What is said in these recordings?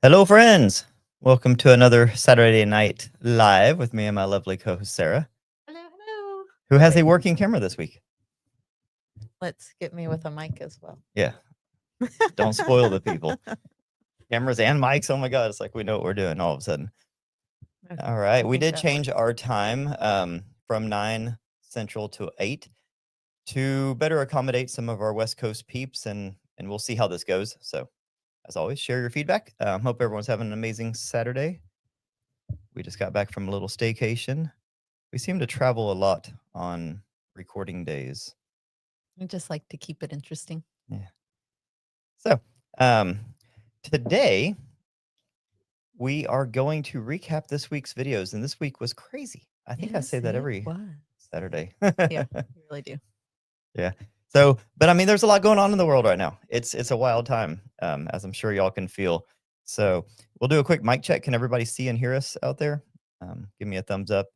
Hello, friends. Welcome to another Saturday Night Live with me and my lovely co-host Sarah, Hello, hello. who has a Wait, working camera this week. let's get me with a mic as well. Yeah, don't spoil the people. Cameras and mics. Oh my God, it's like we know what we're doing all of a sudden. Okay, All I right, we think did that change works. our time from 9 Central to 8 to better accommodate some of our West Coast peeps, and we'll see how this goes. So, as always, share your feedback. Hope everyone's having an amazing Saturday. We just got back from a little staycation. We seem to travel a lot on recording days. I just like to keep it interesting. Yeah. So, um, today we are going to recap this week's videos, and this week was crazy. I think I say Yes, that it every was. Saturday. Yeah, you really do. Yeah. So, but I mean, there's a lot going on in the world right now. It's a wild time, as I'm sure y'all can feel. So, we'll do a quick mic check. Can everybody see and hear us out there? Give me a thumbs up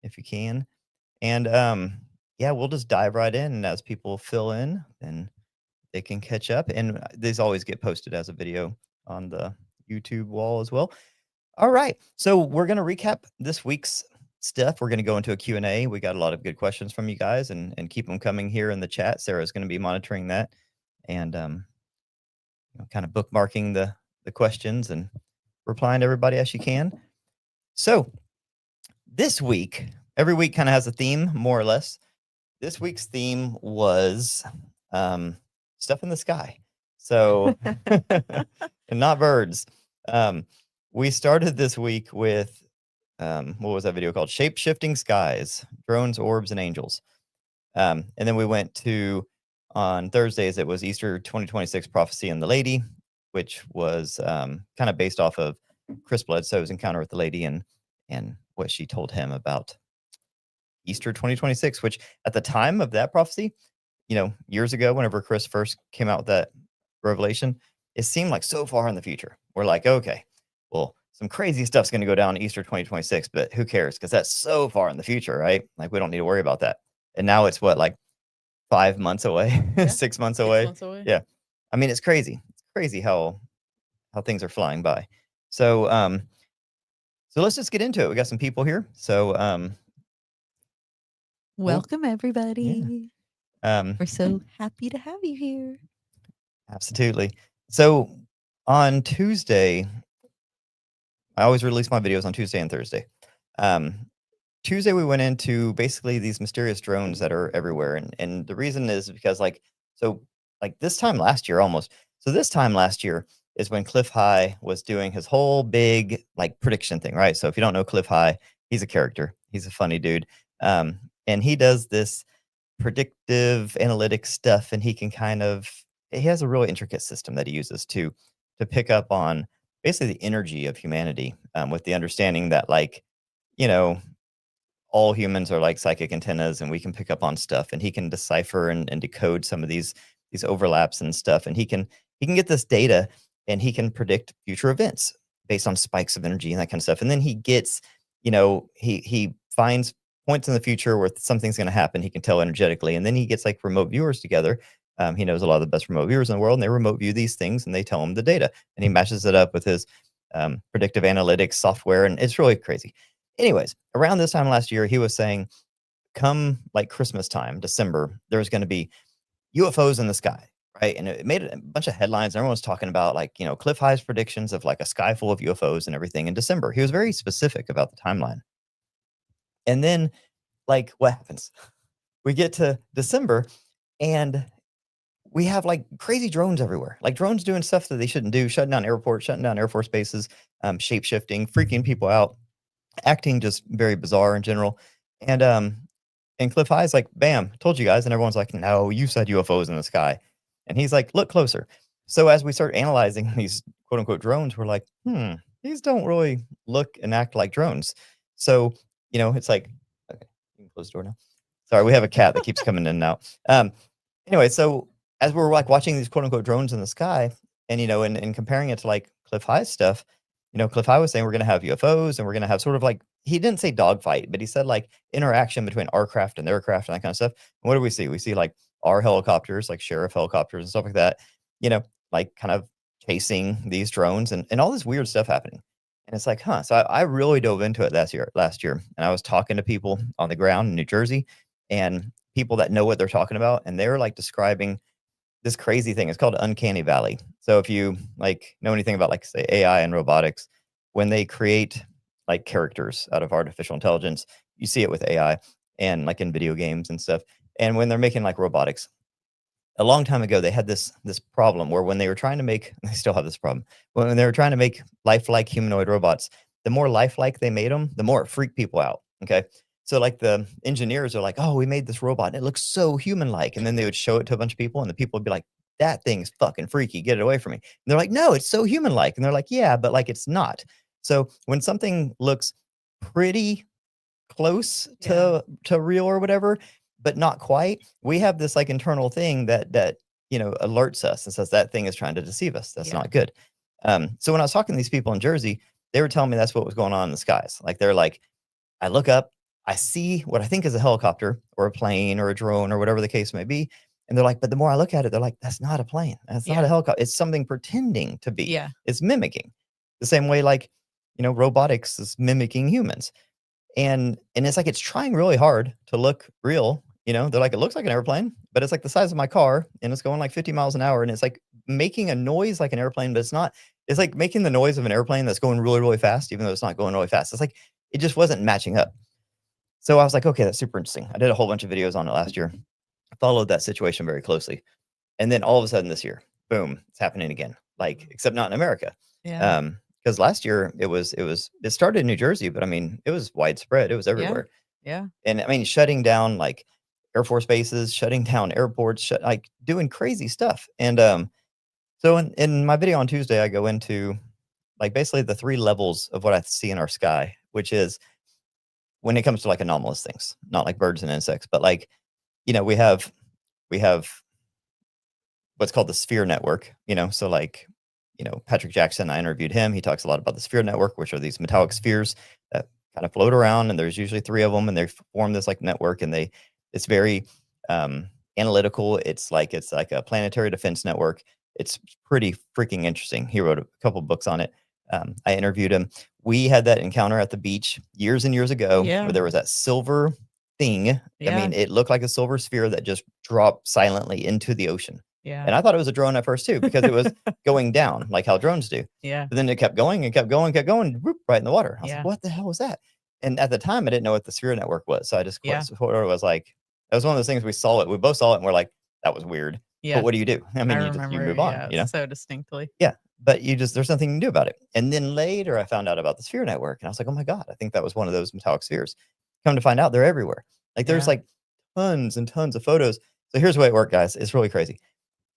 if you can. And yeah, we'll just dive right in, and as people fill in, then they can catch up. And these always get posted as a video on the YouTube wall as well. All right, so we're gonna recap this week's stuff. We're gonna go into a Q&A. We got a lot of good questions from you guys, and keep them coming here in the chat. Sarah's gonna be monitoring that, and kind of bookmarking the questions and replying to everybody as she can. So this week, every week kind of has a theme, more or less. This week's theme was stuff in the sky. So, and not birds. We started this week with what was that video called? Shape Shifting Skies, Drones, Orbs, and Angels. And then we went to, on Thursdays, it was Easter 2026 Prophecy and the Lady, which was kind of based off of Chris Bledsoe's encounter with the lady and what she told him about Easter 2026, which at the time of that prophecy, years ago, whenever Chris first came out with that revelation, it seemed like so far in the future. We're like, okay, well, some crazy stuff's going to go down Easter 2026, but who cares? Because that's so far in the future, right? Like, we don't need to worry about that. And now it's what, like 5 months away, Yeah, 6 months 6 away. months away. Yeah. I mean, it's crazy. It's crazy how things are flying by. So let's just get into it. We got some people here. So Welcome, yeah. everybody. We're so happy to have you here. Absolutely. So on Tuesday, I always release my videos on Tuesday and Thursday. Tuesday, we went into basically these mysterious drones that are everywhere. And the reason is because, this time last year almost. So this time last year is when Cliff High was doing his whole big, prediction thing, right? So if you don't know Cliff High, he's a character. He's a funny dude. And he does this predictive analytics stuff, and he has a really intricate system that he uses to pick up on basically the energy of humanity, with the understanding that, you know all humans are like psychic antennas, and we can pick up on stuff, and he can decipher and decode some of these overlaps and stuff, and he can get this data, and he can predict future events based on spikes of energy and that kind of stuff. And then he gets, he finds points in the future where something's going to happen. He can tell energetically, and then he gets like remote viewers together. He knows a lot of the best remote viewers in the world, and they remote view these things, and they tell him the data, and he matches it up with his predictive analytics software, and it's really crazy. Anyways, around this time last year, he was saying, come like Christmas time, December, there's going to be UFOs in the sky, right? And it made a bunch of headlines. Everyone was talking about, Cliff High's predictions of like a sky full of UFOs and everything in December. He was very specific about the timeline. And then, what happens? We get to December, and we have like crazy drones everywhere, like drones doing stuff that they shouldn't do, shutting down airports, shutting down Air Force bases, shape shifting, freaking people out, acting just very bizarre in general. And Cliff High's like, bam, told you guys. And everyone's like, no, you said UFOs in the sky. And he's like, look closer. So as we start analyzing these quote unquote drones, we're like, these don't really look and act like drones. So, it's like, okay, you can close the door now. Sorry, we have a cat that keeps coming in and out. Anyway, so as we're like watching these quote unquote drones in the sky, and and comparing it to like Cliff High's stuff, Cliff High was saying we're going to have UFOs, and we're going to have sort of like, he didn't say dogfight, but he said like interaction between our craft and their craft and that kind of stuff. And what do we see? We see like our helicopters, like sheriff helicopters and stuff like that, like kind of chasing these drones and all this weird stuff happening. And it's like, huh. So I really dove into it last year. And I was talking to people on the ground in New Jersey and people that know what they're talking about. And they were like describing this crazy thing. It's called uncanny valley. So if you like know anything about like say AI and robotics, when they create like characters out of artificial intelligence, you see it with AI and like in video games and stuff. And when they're making like robotics, a long time ago they had this problem where when they were trying to make they still have this problem. When they were trying to make lifelike humanoid robots, the more lifelike they made them, the more it freaked people out. Okay. So like the engineers are like, "Oh, we made this robot and it looks so human-like." And then they would show it to a bunch of people and the people would be like, "That thing's fucking freaky. Get it away from me." And they're like, "No, it's so human-like." And they're like, "Yeah, but like it's not." So when something looks pretty close to real or whatever, but not quite, we have this like internal thing that alerts us and says that thing is trying to deceive us. That's not good. So when I was talking to these people in Jersey, they were telling me that's what was going on in the skies. Like they're like, I look up, I see what I think is a helicopter or a plane or a drone or whatever the case may be. And they're like, but the more I look at it, they're like, that's not a plane. That's not a helicopter. It's something pretending to be. Yeah. It's mimicking. The same way like, robotics is mimicking humans. And it's like it's trying really hard to look real. They're like, it looks like an airplane, but it's like the size of my car and it's going like 50 miles an hour and it's like making a noise like an airplane, but it's not. It's like making the noise of an airplane that's going really, really fast, even though it's not going really fast. It's like it just wasn't matching up. So I was like, okay, that's super interesting. I did a whole bunch of videos on it last year. I followed that situation very closely. And then all of a sudden this year, boom, it's happening again. Like, except not in America. Yeah. Because last year it started in New Jersey, but I mean, it was widespread. It was everywhere. Yeah. And I mean, shutting down like Air Force bases, shutting down airports, like doing crazy stuff. And so in my video on Tuesday, I go into like basically the 3 levels of what I see in our sky, which is when it comes to like anomalous things, not like birds and insects, but like, we have what's called the sphere network, so like, Patrick Jackson, I interviewed him. He talks a lot about the sphere network, which are these metallic spheres that kind of float around, and there's usually 3 of them, and they form this like network, and it's very analytical. It's like a planetary defense network. It's pretty freaking interesting. He wrote a couple books on it. I interviewed him. We had that encounter at the beach years and years ago where there was that silver thing. I mean, it looked like a silver sphere that just dropped silently into the ocean. Yeah. And I thought it was a drone at first too, because it was going down like how drones do. Yeah. But then it kept going and kept going, whoop, right in the water. I was Yeah. like, what the hell was that? And at the time, I didn't know what the sphere network was. So I just Yeah. was like, it was one of those things we saw it. We both saw it and we're like, that was weird. Yeah. But what do you do? I mean, you remember, move on, so distinctly. Yeah. But there's nothing to do about it. And then later I found out about the sphere network and I was like, oh my God, I think that was one of those metallic spheres. Come to find out they're everywhere. Like there's like tons and tons of photos. So here's the way it worked, guys. It's really crazy.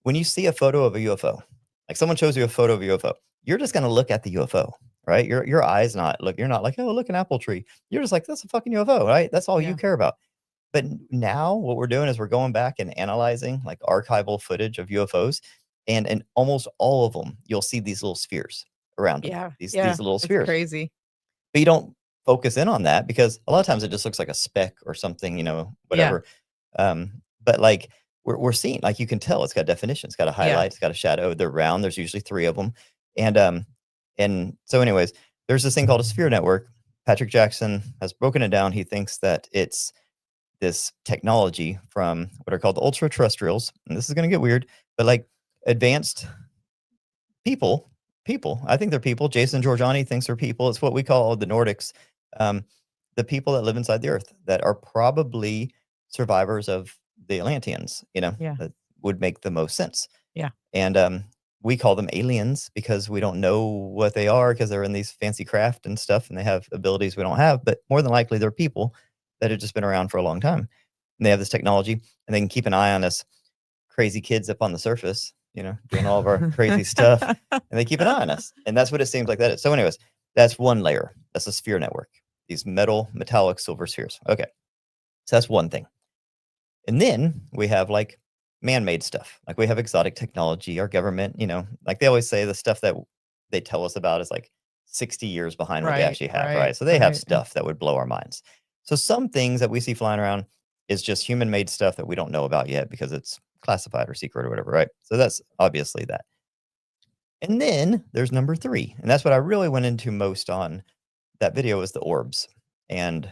When you see a photo of a UFO, like someone shows you a photo of a UFO, you're just going to look at the UFO, right? Your eyes you're not like, oh, look, an apple tree. You're just like, that's a fucking UFO, right? That's all you care about. But now what we're doing is we're going back and analyzing like archival footage of UFOs. And in almost all of them, you'll see these little spheres around them. These little spheres. Crazy. But you don't focus in on that because a lot of times it just looks like a speck or something, whatever. But like we're seeing, like you can tell it's got definition, it's got a highlight, it's got a shadow. They're round. There's usually 3 of them. And so anyways, there's this thing called a sphere network. Patrick Jackson has broken it down. He thinks that it's this technology from what are called ultra terrestrials. And this is going to get weird, but like advanced people, I think they're people. Jason Giorgiani thinks they're people. It's what we call the Nordics. The people that live inside the earth that are probably survivors of the Atlanteans, that would make the most sense. Yeah. And we call them aliens because we don't know what they are because they're in these fancy craft and stuff and they have abilities we don't have. But more than likely, they're people that have just been around for a long time. And they have this technology and they can keep an eye on us crazy kids up on the surface, doing all of our crazy stuff. And they keep an eye on us. And that's what it seems like that is. So anyways, that's one layer. That's a sphere network. These metallic silver spheres. Okay. So that's one thing. And then we have like man-made stuff. Like we have exotic technology, our government, like they always say the stuff that they tell us about is like 60 years behind what they actually have, right? So they have stuff that would blow our minds. So some things that we see flying around is just human-made stuff that we don't know about yet because it's classified or secret or whatever, right? So that's obviously that. And then there's number 3, and that's what I really went into most on that video is the orbs, and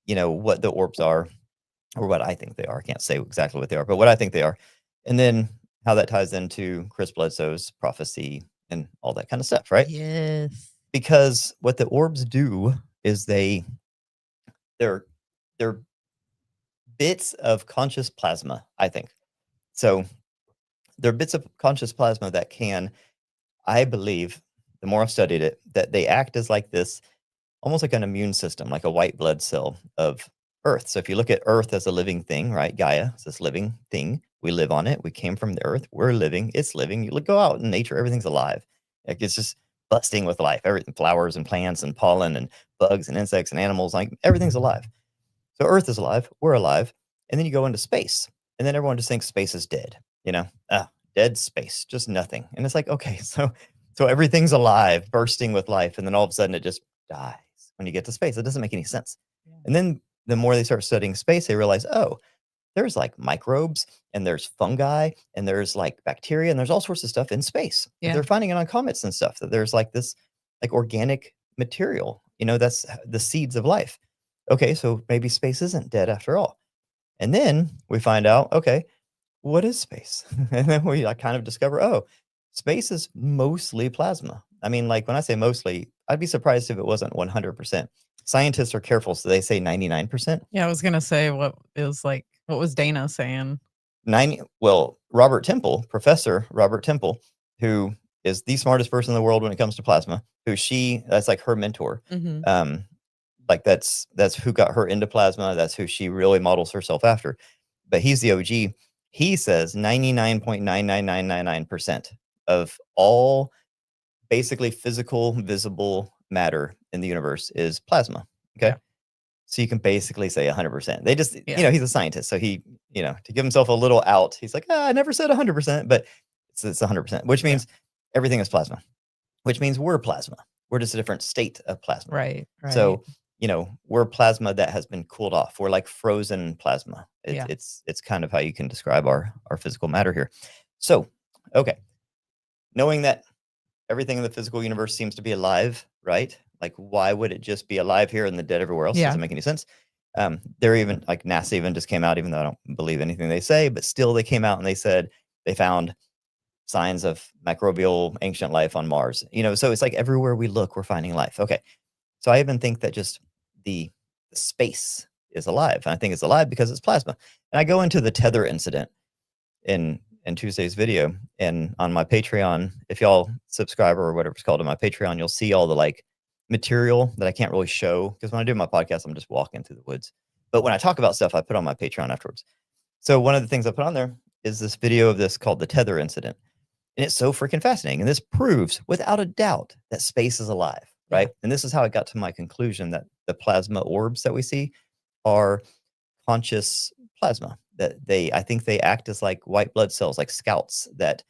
what the orbs are, or what I think they are. I can't say exactly what they are, but what I think they are, and then how that ties into Chris Bledsoe's prophecy and all that kind of stuff, right? Yes. Because what the orbs do is they're bits of conscious plasma, I think. So they're bits of conscious plasma that can, I believe, the more I've studied it, that they act as like this, almost like an immune system, like a white blood cell of Earth. So if you look at Earth as a living thing, right? Gaia is this living thing. We live on it. We came from the Earth. We're living. It's living. You go out in nature, everything's alive. Like it's just busting with life. Everything, flowers and plants and pollen and bugs and insects and animals, like everything's alive. So Earth is alive. We're alive. And then you go into space, and then everyone just thinks space is dead. Dead space, just nothing. And it's like, okay, so everything's alive, bursting with life, and then all of a sudden it just dies when you get to space. It doesn't make any sense. Yeah. And then the more they start studying space, they realize, oh, there's like microbes and there's fungi and there's like bacteria and there's all sorts of stuff in space. Yeah. They're finding it on comets and stuff, that there's like this like organic material, that's the seeds of life. Okay, so maybe space isn't dead after all. And then we find out, okay, what is space? And then we kind of discover, oh, space is mostly plasma. I mean, like when I say mostly, I'd be surprised if it wasn't 100%. Scientists are careful, so they say 99%. Yeah, I was gonna say what was Dana saying? Professor Robert Temple, who is the smartest person in the world when it comes to plasma, that's like her mentor. Mhm. Like that's who got her into plasma. That's who she really models herself after. But he's the OG. He says 99.99999% of all basically physical, visible matter in the universe is plasma. Okay. Yeah. So you can basically say 100%. They just, Yeah. he's a scientist. So he, to give himself a little out, he's like, I never said 100%, but it's 100%, which means everything is plasma, which means we're plasma. We're just a different state of plasma. Right. So, we're plasma that has been cooled off. We're like frozen plasma. Yeah. It's kind of how you can describe our physical matter here. So, okay. Knowing that everything in the physical universe seems to be alive, right? Like, why would it just be alive here and the dead everywhere else? Yeah. Doesn't make any sense. They're even like NASA even just came out, even though I don't believe anything they say, but still they came out and they said they found signs of microbial ancient life on Mars. So it's like everywhere we look, we're finding life. Okay. So I even think that just the space is alive. And I think it's alive because it's plasma. And I go into the tether incident in Tuesday's video, and on my Patreon, if y'all subscribe or whatever it's called on my Patreon, you'll see all the like material that I can't really show, because when I do my podcast, I'm just walking through the woods. But when I talk about stuff, I put on my Patreon afterwards. So one of the things I put on there is this video of this called the tether incident. And it's so freaking fascinating. And this proves without a doubt that space is alive, right? Yeah. And this is how I got to my conclusion that the plasma orbs that we see are conscious plasma. That I think they act as like white blood cells, like scouts that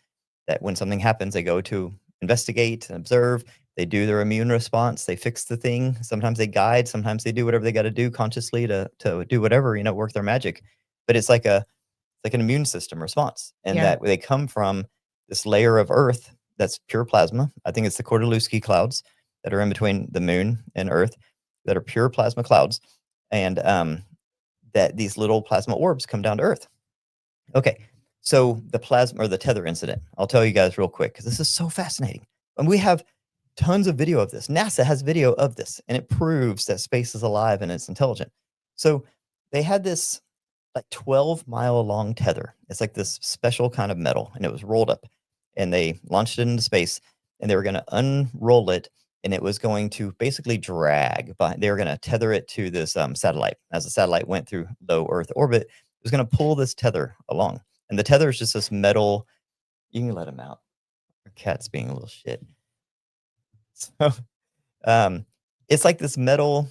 when something happens, they go to investigate and observe. They do their immune response. They fix the thing. Sometimes they guide. Sometimes they do whatever they got to do consciously to do whatever, work their magic. But it's like an immune system response, and that they come from this layer of Earth that's pure plasma. I think it's the Kordylewski clouds that are in between the moon and Earth that are pure plasma clouds, and that these little plasma orbs come down to Earth. Okay, so the plasma or the tether incident, I'll tell you guys real quick because this is so fascinating. And we have tons of video of this. NASA has video of this, and it proves that space is alive and it's intelligent. So they had this like 12-mile long tether. It's like this special kind of metal, and it was rolled up, and they launched it into space, and they were going to unroll it, and it was going to basically drag. They were going to tether it to this satellite. As the satellite went through low Earth orbit, it was going to pull this tether along. And the tether is just this metal. You can let him out. Our cat's being a little shit. So it's like this metal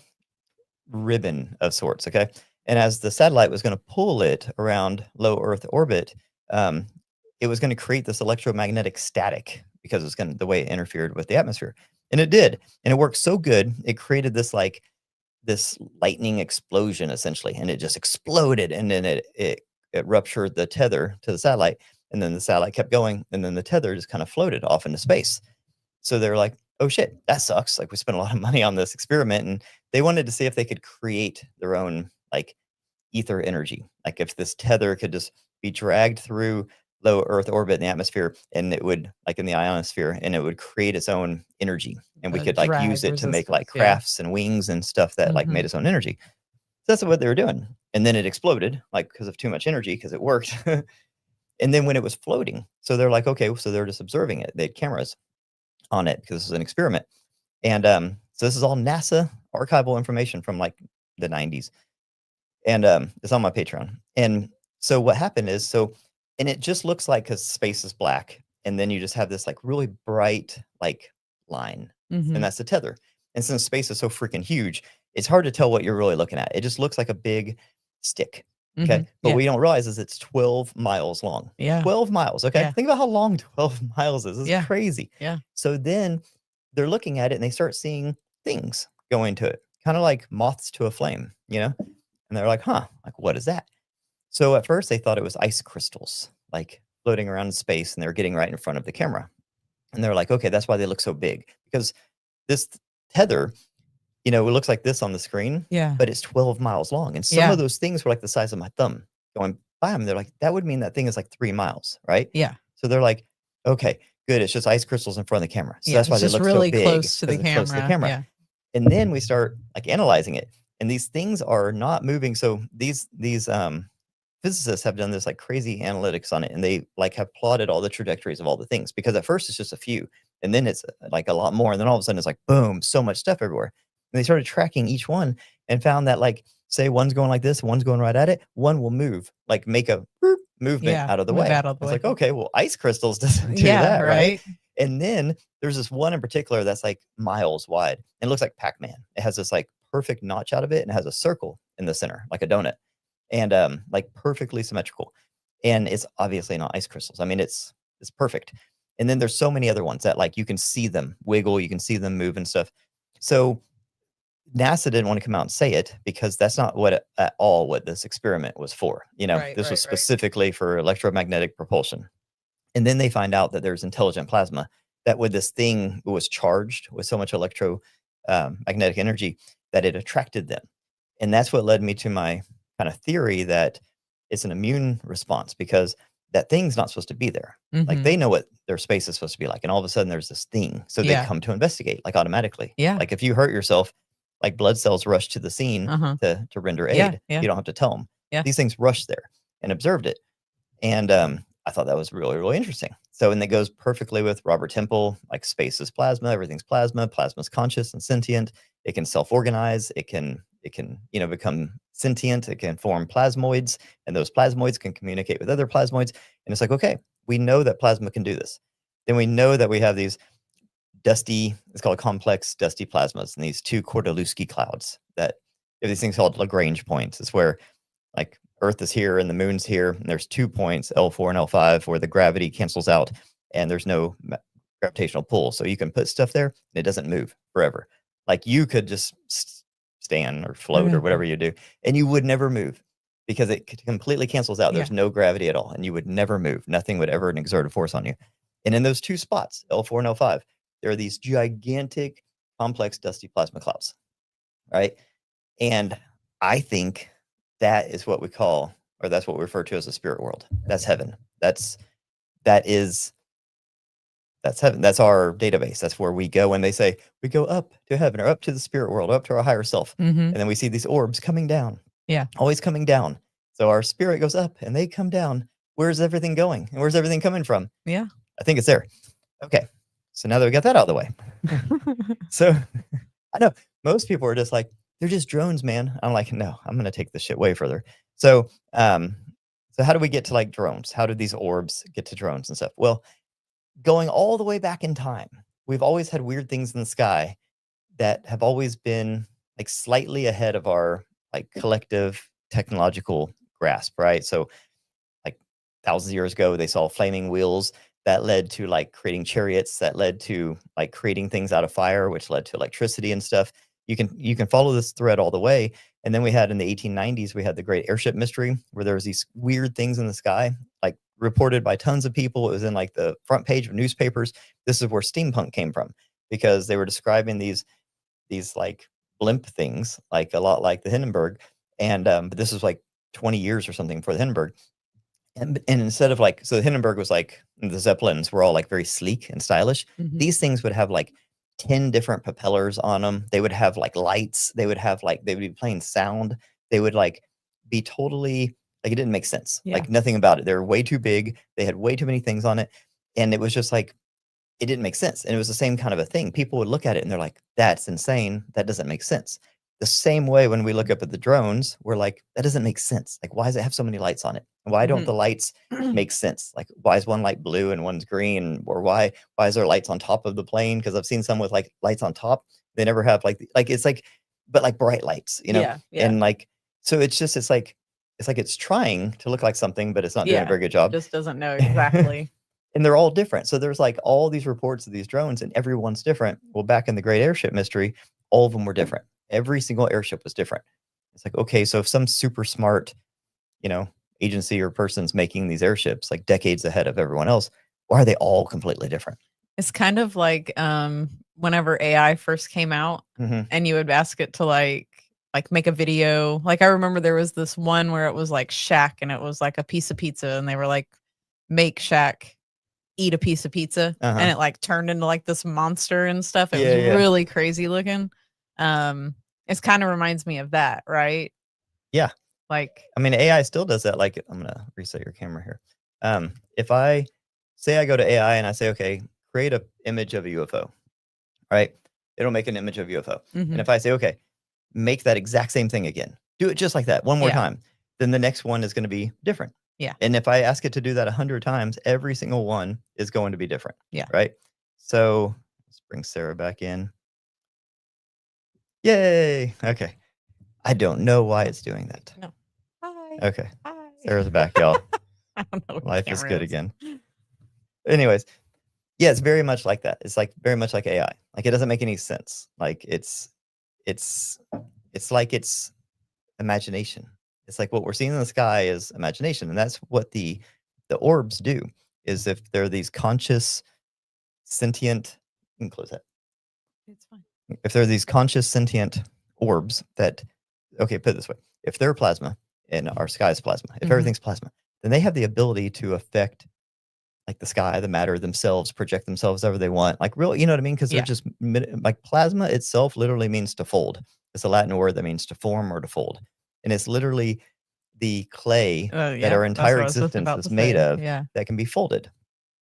ribbon of sorts, okay? And as the satellite was going to pull it around low Earth orbit, it was going to create this electromagnetic static because it's the way it interfered with the atmosphere. And it did. And it worked so good, it created this lightning explosion essentially, and it just exploded, and then it ruptured the tether to the satellite, and then the satellite kept going, and then the tether just kind of floated off into space. So they're like, oh shit, that sucks. Like we spent a lot of money on this experiment, and they wanted to see if they could create their own like ether energy. Like if this tether could just be dragged through low Earth orbit in the atmosphere, and it would like in the ionosphere, and it would create its own energy, and we could like use Drag it to make like resistance, yeah. crafts and wings and stuff that like made Mhm. its own energy. So that's what they were doing, and then it exploded like because of too much energy because it worked. And then when it was floating, so they're like, okay, so they're just observing it. They had cameras on it because this is an experiment. And so this is all NASA archival information from like the 90s. And it's on my Patreon. And so what happened is and it just looks like because space is black, and then you just have this like really bright like line, and Mhm. that's the tether. And since space is so freaking huge, it's hard to tell what you're really looking at. It just looks like a big stick. Okay. Mhm. But Yeah. what you don't realize is it's 12 miles long. Yeah. 12 miles. Okay. Yeah. Think about how long 12 miles is. It's Yeah. crazy. Yeah. So then they're looking at it and they start seeing things go into it, kind of like moths to a flame, And they're like, huh, like, what is that? So at first they thought it was ice crystals, like floating around in space, and they're getting right in front of the camera. And they're like, okay, that's why they look so big, because this tether, it looks like this on the screen, Yeah. but it's 12 miles long. And some Yeah. of those things were like the size of my thumb going by them. They're like, that would mean that thing is like 3 miles, right? Yeah. So they're like, okay, good. It's just ice crystals in front of the camera. So Yeah. that's why It's they just look really so big, close to the 'cause it's close to the camera. camera. Yeah. And then we start like analyzing it, and these things are not moving. So these physicists have done this like crazy analytics on it, and they like have plotted all the trajectories of all the things, because at first it's just a few, and then it's like a lot more, and then all of a sudden it's like boom, so much stuff everywhere. And they started tracking each one and found that like say one's going like this, one's going right at it, one will move, like make a boop movement Yeah. out of the Move way. out of the It's way. like, okay, well, ice crystals doesn't do Yeah. that, right? Right. And then there's this one in particular that's like miles wide, and it looks like Pac-Man. It has this like perfect notch out of it, and it has a circle in the center, like a donut, and like perfectly symmetrical. And it's obviously not ice crystals. I mean, it's perfect. And then there's so many other ones that like you can see them wiggle, you can see them move and stuff. So NASA didn't want to come out and say it, because that's not at all what this experiment was for. Right, This was right. specifically for electromagnetic propulsion. And then they find out that there's intelligent plasma, that when this thing was charged with so much magnetic energy, that it attracted them. And that's what led me to my kind of theory that it's an immune response, because that thing's not supposed to be there. Like Mhm. they know what their space is supposed to be like, and all of a sudden there's this thing. So Yeah. they come to investigate like automatically. Yeah. Like if you hurt yourself, like blood cells rush to the scene Uh-huh. to render aid. Yeah. Yeah. You don't have to tell them. Yeah. These things rushed there and observed it. And I thought that was really, really interesting. So, and that goes perfectly with Robert Temple, like space is plasma, everything's plasma, plasma's conscious and sentient. It can self-organize, it can, become sentient, it can form plasmoids, and those plasmoids can communicate with other plasmoids. And it's like, okay, we know that plasma can do this. Then we know that we have these it's called complex dusty plasmas, and these two Kordylewski clouds that have these things called Lagrange points. It's where like Earth is here and the moon's here, and there's 2 points, L4 and L5, where the gravity cancels out and there's no gravitational pull. So you can put stuff there and it doesn't move forever. Like you could just stand or float or whatever you do, and you would never move, because it completely cancels out. There's no gravity at all, and you would never move. Nothing would ever exert a force on you. And in those two spots, L4 and L5, there are these gigantic, complex, dusty plasma clouds, right? And I think that is what we call, or that's what we refer to as the spirit world. That's heaven. That's heaven. That's our database. That's where we go when they say we go up to heaven, or up to the spirit world, up to our higher self. Mhm. And then we see these orbs coming down. Yeah. Always coming down. So our spirit goes up and they come down. Where's everything going? And where's everything coming from? Yeah. I think it's there. Okay. So now that we got that out of the way. So I know most people are just like, they're just drones, man. I'm like, no, I'm going to take this shit way further. So, so how do we get to like drones? How did these orbs get to drones and stuff? Well, going all the way back in time, we've always had weird things in the sky that have always been like slightly ahead of our like collective technological grasp, right? So like thousands of years ago, they saw flaming wheels that led to like creating chariots, that led to like creating things out of fire, which led to electricity and stuff. You can follow this thread all the way. And then we had in the 1890s, we had the great airship mystery, where there was these weird things in the sky, like reported by tons of people. It was in like the front page of newspapers. This is where steampunk came from, because they were describing these like blimp things, like a lot like the Hindenburg. And but this was like 20 years or something before the Hindenburg. And instead of like, so the Hindenburg was like, the Zeppelins were all like very sleek and stylish. These things would have like 10 different propellers on them. They would have like lights. They would have like, they would be playing sound. They would like be totally, like, it didn't make sense. Yeah. Like nothing about it. They were way too big. They had way too many things on it. And it was just like, it didn't make sense. And it was the same kind of a thing. People would look at it and they're like, that's insane. That doesn't make sense. The same way when we look up at the drones, we're like, that doesn't make sense. Like, why does it have so many lights on it? And why don't the lights make sense? Like, why is one light blue and one's green? Or why is there lights on top of the plane? Because I've seen some with like lights on top. They never have like it's like, but like bright lights, you know? Yeah. And like, so it's just, it's like it's trying to look like something, but it's not doing a very good job. Just doesn't know exactly. And they're all different. So there's like all these reports of these drones and everyone's different. Well, back in the Great Airship Mystery, all of them were different. Every single airship was different. It's like, okay, so if some super smart, you know, agency or person's making these airships like decades ahead of everyone else, why are they all completely different? It's kind of like whenever AI first came out and you would ask it to like make a video. Like I remember there was this one where it was like Shaq and it was like a piece of pizza and they were like, make Shaq eat a piece of pizza and it like turned into like this monster and stuff. It was really crazy looking. It's kind of reminds me of that, right? Yeah. Like, I mean, AI still does that. Like, I'm going to reset your camera here. If I say I go to AI and I say, okay, create an image of a UFO, right? It'll make an image of a UFO. And if I say, okay, make that exact same thing again, do it just like that one more time, then the next one is going to be different. Yeah. And if I ask it to do that 100 times, every single one is going to be different. Yeah. Right. So let's bring Sarah back in. Yay. Okay. I don't know why it's doing that. No. Hi. Okay. Hi. Sarah's back, y'all. I don't know. Life is good again. Anyways, yeah, it's very much like that. It's like very much like AI. Like it doesn't make any sense. Like it's like it's imagination. It's like what we're seeing in the sky is imagination, and that's what the orbs do. Is if they're these conscious, sentient. You can close that. It's fine. If they're these conscious, sentient orbs that, okay, put it this way: if they're plasma and our sky is plasma, if everything's plasma, then they have the ability to affect like the sky, the matter themselves, project themselves however they want. Like real, you know what I mean? Because they're just like plasma itself literally means to fold. It's a Latin word that means to form or to fold. And it's literally the clay that our entire existence is made of that can be folded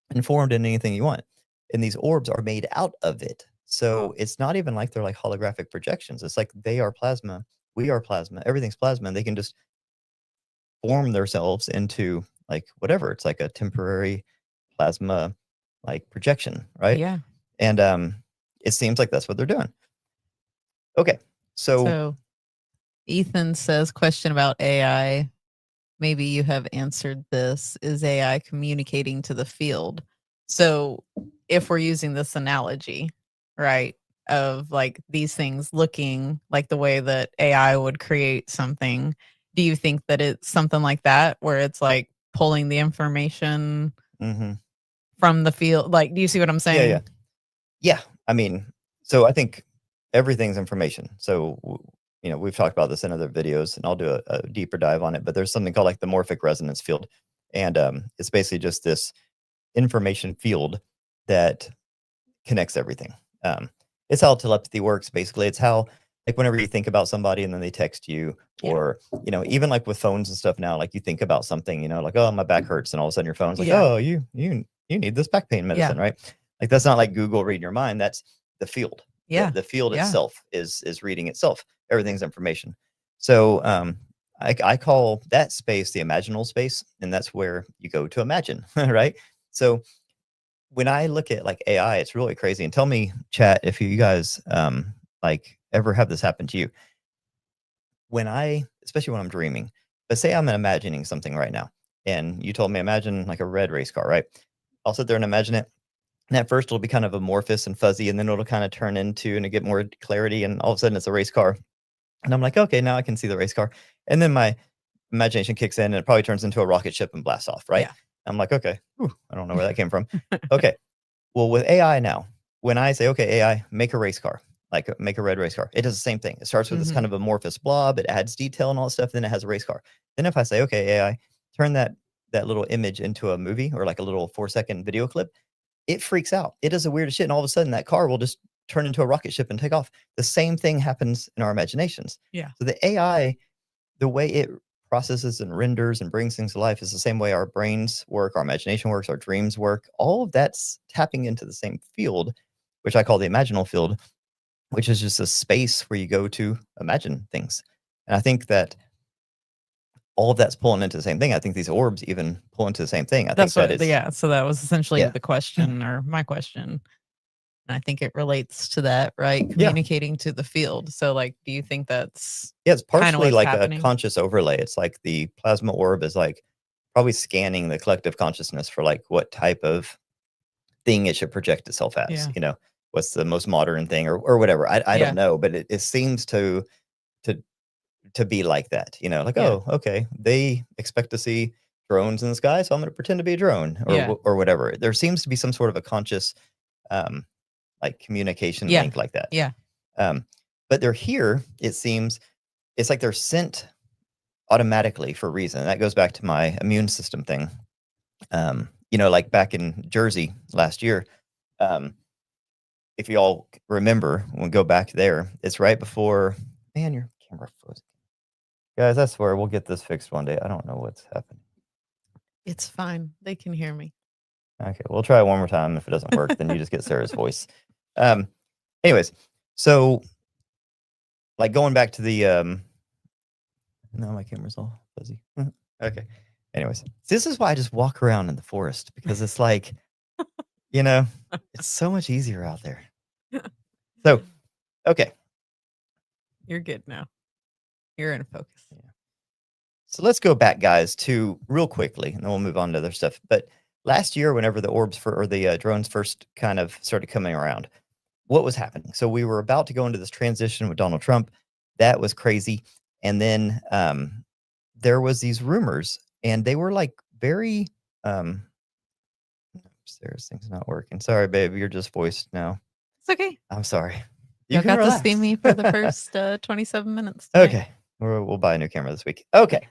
and formed into anything you want. And these orbs are made out of it. So it's not even like they're like holographic projections. It's like they are plasma. We are plasma. Everything's plasma. And they can just form themselves into like whatever. It's like a temporary plasma like projection, right? Yeah. And it seems like that's what they're doing. Okay. So Ethan says, question about AI. Maybe you have answered this. Is AI communicating to the field? So if we're using this analogy, right, of like these things looking like the way that AI would create something, do you think that it's something like that where it's like pulling the information from the field? Like, do you see what I'm saying? Yeah. I mean, so I think everything's information. So, you know, we've talked about this in other videos and I'll do a deeper dive on it, but there's something called like the morphic resonance field. And it's basically just this information field that connects everything. It's how telepathy works. Basically, it's how, like, whenever you think about somebody and then they text you, or, you know, even like with phones and stuff now, like you think about something, you know, like, oh, my back hurts. And all of a sudden your phone's like, oh, you need this back pain medicine, right? Like, that's not like Google reading your mind. That's the field. The field itself is reading itself. Everything's information. So I call that space the imaginal space, and that's where you go to imagine, right? So when I look at like AI, it's really crazy. And tell me, chat, if you guys like ever have this happen to you. Especially when I'm dreaming, but say I'm imagining something right now, and you told me imagine like a red race car, right? I'll sit there and imagine it. And at first it'll be kind of amorphous and fuzzy, and then it'll kind of turn into and get more clarity, and all of a sudden it's a race car. And I'm like, okay, now I can see the race car. And then my imagination kicks in and it probably turns into a rocket ship and blasts off, right? I'm like, okay, whew, I don't know where that came from. Okay, well, with AI now, when I say, okay, AI, make a race car, like make a red race car, it does the same thing. It starts with this kind of amorphous blob. It adds detail and all that stuff. Then it has a race car. Then if I say, okay, AI, turn that little image into a movie or like a little 4-second video clip, it freaks out. It does the weirdest shit, and all of a sudden that car will just turn into a rocket ship and take off. The same thing happens in our imaginations. Yeah. So the AI, the way it processes and renders and brings things to life is the same way our brains work, our imagination works, our dreams work. All of that's tapping into the same field, which I call the imaginal field, which is just a space where you go to imagine things. And I think that all of that's pulling into the same thing. I think these orbs even pull into the same thing. I That's think that what, it's yeah. So that was essentially Yeah. the question or my question. And I think it relates to that, right? Yeah. Communicating to the field. So, like, do you think that's Yeah, it's kinda partially what's like happening? a conscious overlay. It's like the plasma orb is like probably scanning the collective consciousness for like what type of thing it should project itself as, Yeah. you know, what's the most modern thing or whatever. I Yeah. don't know, but it seems to be like that, you know, like, Yeah. oh, okay, they expect to see drones in the sky, so I'm going to pretend to be a drone or Yeah. or whatever. There seems to be some sort of a conscious like communication Yeah. link like that. Yeah. But they're here, it seems. It's like they're sent automatically for a reason. That goes back to my immune system thing. You know, like back in Jersey last year, if you all remember, when we go back there, it's right before, man, your camera froze. Guys, I swear we'll get this fixed one day. I don't know what's happening. It's fine. They can hear me. Okay, we'll try it one more time. If it doesn't work, then you just get Sarah's voice. Anyways, so like going back to the no, my camera's all fuzzy. Okay. Anyways, this is why I just walk around in the forest because it's like, you know, it's so much easier out there. So, okay. You're good now. You're in focus. Yeah. So let's go back, guys, to real quickly, and then we'll move on to other stuff. But last year, whenever the orbs or the drones first kind of started coming around, what was happening? So we were about to go into this transition with Donald Trump. That was crazy. And then there was these rumors, and they were like very Sarah's thing's not working. Sorry, babe. You're just voiced now. It's okay. I'm sorry. You can got to see relax. me for the first 27 minutes. Tonight. Okay. We'll buy a new camera this week. Okay.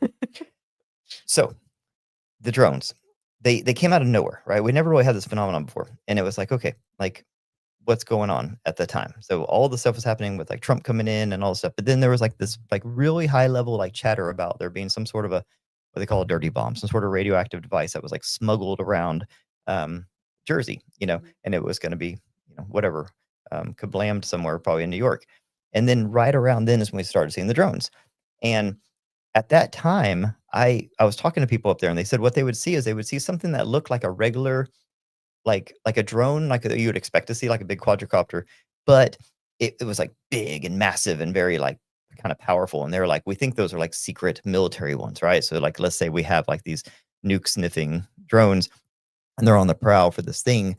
So the drones, they came out of nowhere, right? We never really had this phenomenon before. And it was like, okay, like what's going on at the time? So all the stuff was happening with like Trump coming in and all this stuff. But then there was like this like really high level like chatter about there being some sort of a what they call a dirty bomb, some sort of radioactive device that was like smuggled around Jersey, you know, and it was going to be, you know, whatever, kablammed somewhere, probably in New York. And then right around then is when we started seeing the drones. And at that time, I was talking to people up there, and they said what they would see is they would see something that looked like a regular, like a drone, like you would expect to see, like a big quadricopter, but it was like big and massive and very like kind of powerful. And they were like, we think those are like secret military ones, right? So like, let's say we have like these nuke sniffing drones, and they're on the prowl for this thing.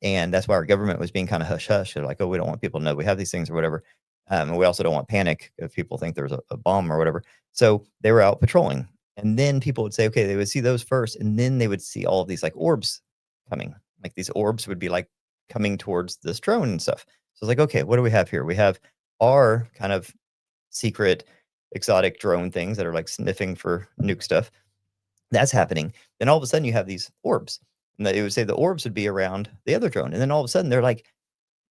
And that's why our government was being kind of hush hush. They're like, oh, we don't want people to know we have these things or whatever. And we also don't want panic if people think there's a bomb or whatever. So they were out patrolling. And then people would say, okay, they would see those first. And then they would see all of these like orbs coming. Like these orbs would be like coming towards this drone and stuff. So it's like, okay, what do we have here? We have our kind of secret exotic drone things that are like sniffing for nuke stuff. That's happening. Then all of a sudden you have these orbs. And they would say the orbs would be around the other drone. And then all of a sudden they're like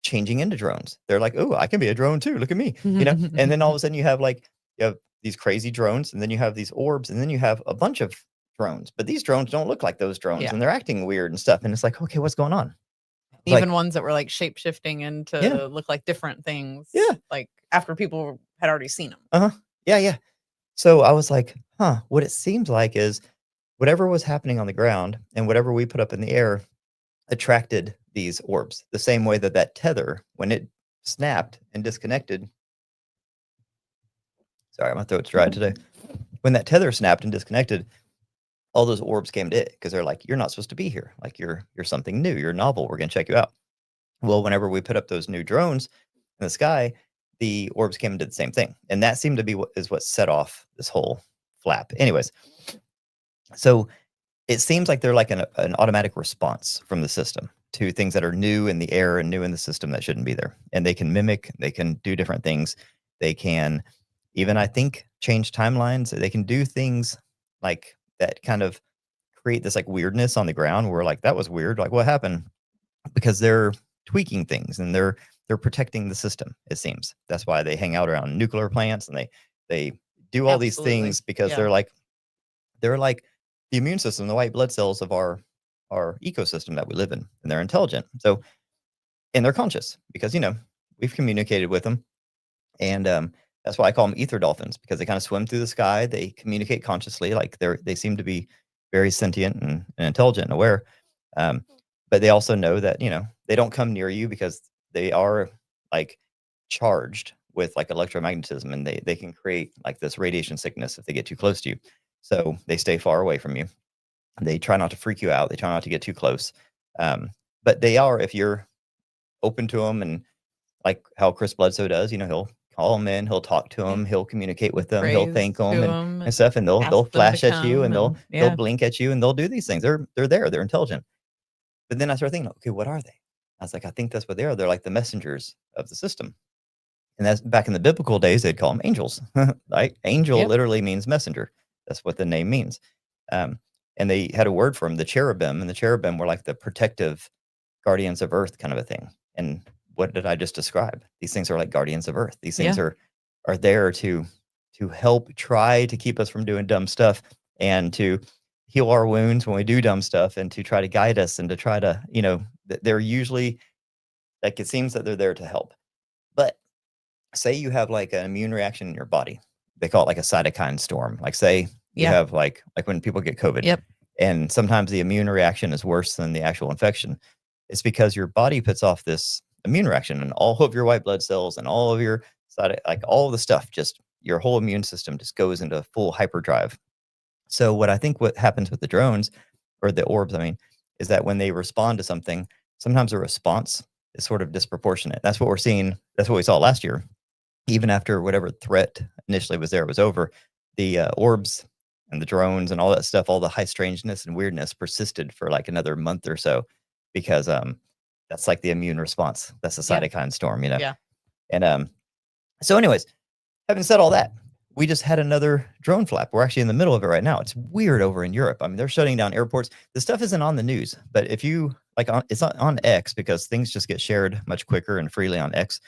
changing into drones. They're like, oh, I can be a drone too. Look at me. You know? And then all of a sudden you have these crazy drones, and then you have these orbs, and then you have a bunch of drones. But these drones don't look like those drones, Yeah. and they're acting weird and stuff. And it's like, okay, what's going on? Even Like, ones that were like shape shifting into Yeah. look like different things. Yeah. Like after people had already seen them. Yeah. So I was like, what it seems like is whatever was happening on the ground and whatever we put up in the air attracted these orbs the same way that that tether, when it snapped and disconnected. Sorry, my throat's dry today. When that tether snapped and disconnected, all those orbs came to it because they're like, you're not supposed to be here. Like you're something new. You're novel. We're gonna check you out. Well, whenever we put up those new drones in the sky, the orbs came and did the same thing. And that seemed to be what set off this whole flap. Anyways, so it seems like they're like an automatic response from the system to things that are new in the air and new in the system that shouldn't be there. And they can mimic, they can do different things. They can even, I think, change timelines. They can do things like that kind of create this like weirdness on the ground where like that was weird. Like what happened? Because they're tweaking things and they're protecting the system, it seems. That's why they hang out around nuclear plants and they do all these Absolutely. things because Yeah. they're like the immune system, the white blood cells of our ecosystem that we live in, and they're intelligent. So, and they're conscious because we've communicated with them, and that's why I call them ether dolphins because they kind of swim through the sky. They communicate consciously, like they seem to be very sentient and intelligent and aware. But they also know that they don't come near you because they are like charged with like electromagnetism, and they can create like this radiation sickness if they get too close to you. So they stay far away from you. They try not to freak you out. They try not to get too close. But they are, if you're open to them, and like how Chris Bledsoe does, he'll call them in, he'll talk to them, he'll communicate with them, he'll thank them and stuff, and they'll flash at you, and they'll blink at you, and they'll do these things. They're there. They're intelligent. But then I started thinking, okay, what are they? I was like, I think that's what they are. They're like the messengers of the system. And that's back in the biblical days, they'd call them angels. Like angel literally means messenger. That's what the name means. And they had a word for them, the cherubim, and the cherubim were like the protective guardians of earth kind of a thing. And what did I just describe? These things are like guardians of earth. These things are there to help try to keep us from doing dumb stuff and to heal our wounds when we do dumb stuff and to try to guide us and to try to, they're usually like, it seems that they're there to help. But say you have like an immune reaction in your body. They call it like a cytokine storm. Like say you have like when people get COVID. Yep. And sometimes the immune reaction is worse than the actual infection. It's because your body puts off this immune reaction, and all of your white blood cells and all of your like all of the stuff, just your whole immune system just goes into full hyperdrive. So what I think what happens with the drones or the orbs, I mean, is that when they respond to something, sometimes the response is sort of disproportionate. That's what we're seeing. That's what we saw last year. Even after whatever threat initially was there was over, the orbs and the drones and all that stuff, all the high strangeness and weirdness persisted for like another month or so because that's like the immune response. That's the cytokine storm, Yeah. And so anyways, having said all that, we just had another drone flap. We're actually in the middle of it right now. It's weird over in Europe. I mean, they're shutting down airports. This stuff isn't on the news, but if you it's not on X because things just get shared much quicker and freely on X.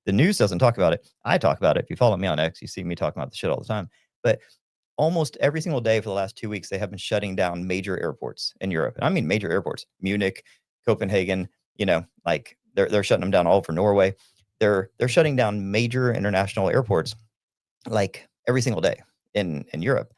The news doesn't talk about it. I talk about it. If you follow me on X, you see me talking about the shit all the time. But almost every single day for the last 2 weeks, they have been shutting down major airports in Europe. And I mean major airports, Munich, Copenhagen, like they're shutting them down all over Norway. They're shutting down major international airports like every single day in Europe.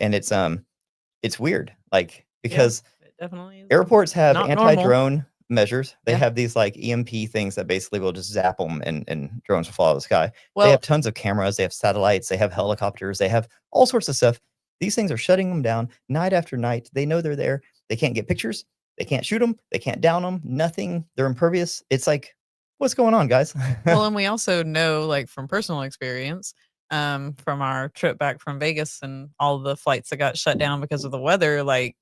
And it's weird, like because it definitely is airports have not anti-drone measures. They Yeah. have these like EMP things that basically will just zap them and drones will fall out of the sky. Well, They have tons of cameras, they have satellites, they have helicopters, they have all sorts of stuff. These things are shutting them down night after night. They know they're there. They can't get pictures. They can't shoot them. They can't down them. Nothing. They're impervious. It's like, what's going on, guys? well, and we also know, like from personal experience, from our trip back from Vegas and all the flights that got shut down because of the weather, like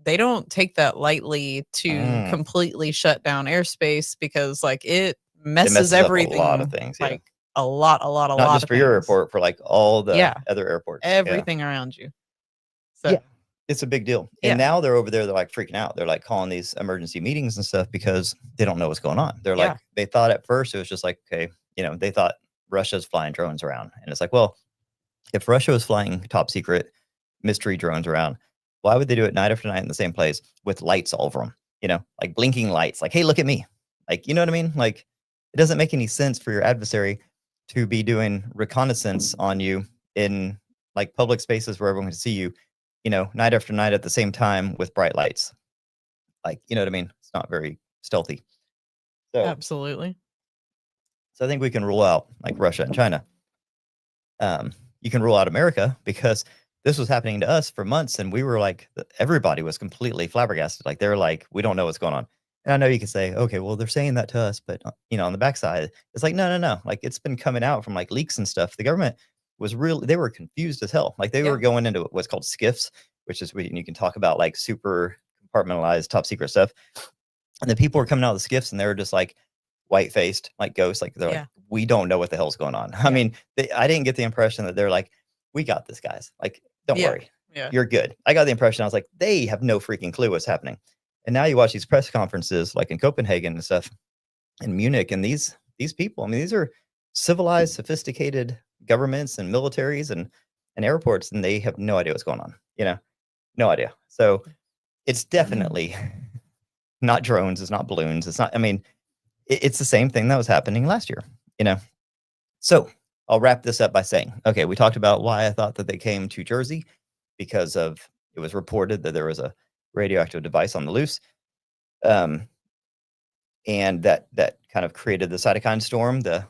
they don't take that lightly to completely shut down airspace because like it messes everything. Up a lot of things, like a lot not just of for your things. airport, for like all the other airports, everything around you. So it's a big deal. And now they're over there, they're like freaking out. They're like calling these emergency meetings and stuff because they don't know what's going on. They're like, they thought at first it was just like, okay, they thought Russia's flying drones around. And it's like, well, if Russia was flying top secret mystery drones around, why would they do it night after night in the same place with lights all over them? Like blinking lights, like, hey, look at me. Like, you know what I mean? Like, it doesn't make any sense for your adversary to be doing reconnaissance on you in like public spaces where everyone can see you, night after night at the same time with bright lights. Like, you know what I mean? It's not very stealthy. So absolutely. So I think we can rule out like Russia and China. You can rule out America because this was happening to us for months, and we were like, everybody was completely flabbergasted. Like they're like, we don't know what's going on. And I know you can say, okay, well, they're saying that to us, but on the backside, it's like, no. Like it's been coming out from like leaks and stuff. The government was they were confused as hell. Like they were going into what's called skiffs, which is when you can talk about like super compartmentalized top secret stuff. And the people were coming out of the skiffs and they were just like white faced, like ghosts. Like they're like, we don't know what the hell's going on. I mean, I didn't get the impression that they're like, we got this, guys. Like, don't worry. You're good. I got the impression I was like, they have no freaking clue what's happening. And now you watch these press conferences like in Copenhagen and stuff in Munich, and these people, I mean, these are civilized, sophisticated governments and militaries and airports, and they have no idea what's going on, no idea. So it's definitely not drones, it's not balloons, it's not, I mean, it's the same thing that was happening last year, So I'll wrap this up by saying, okay, we talked about why I thought that they came to Jersey, because of it was reported that there was a radioactive device on the loose. And that kind of created the cytokine storm, the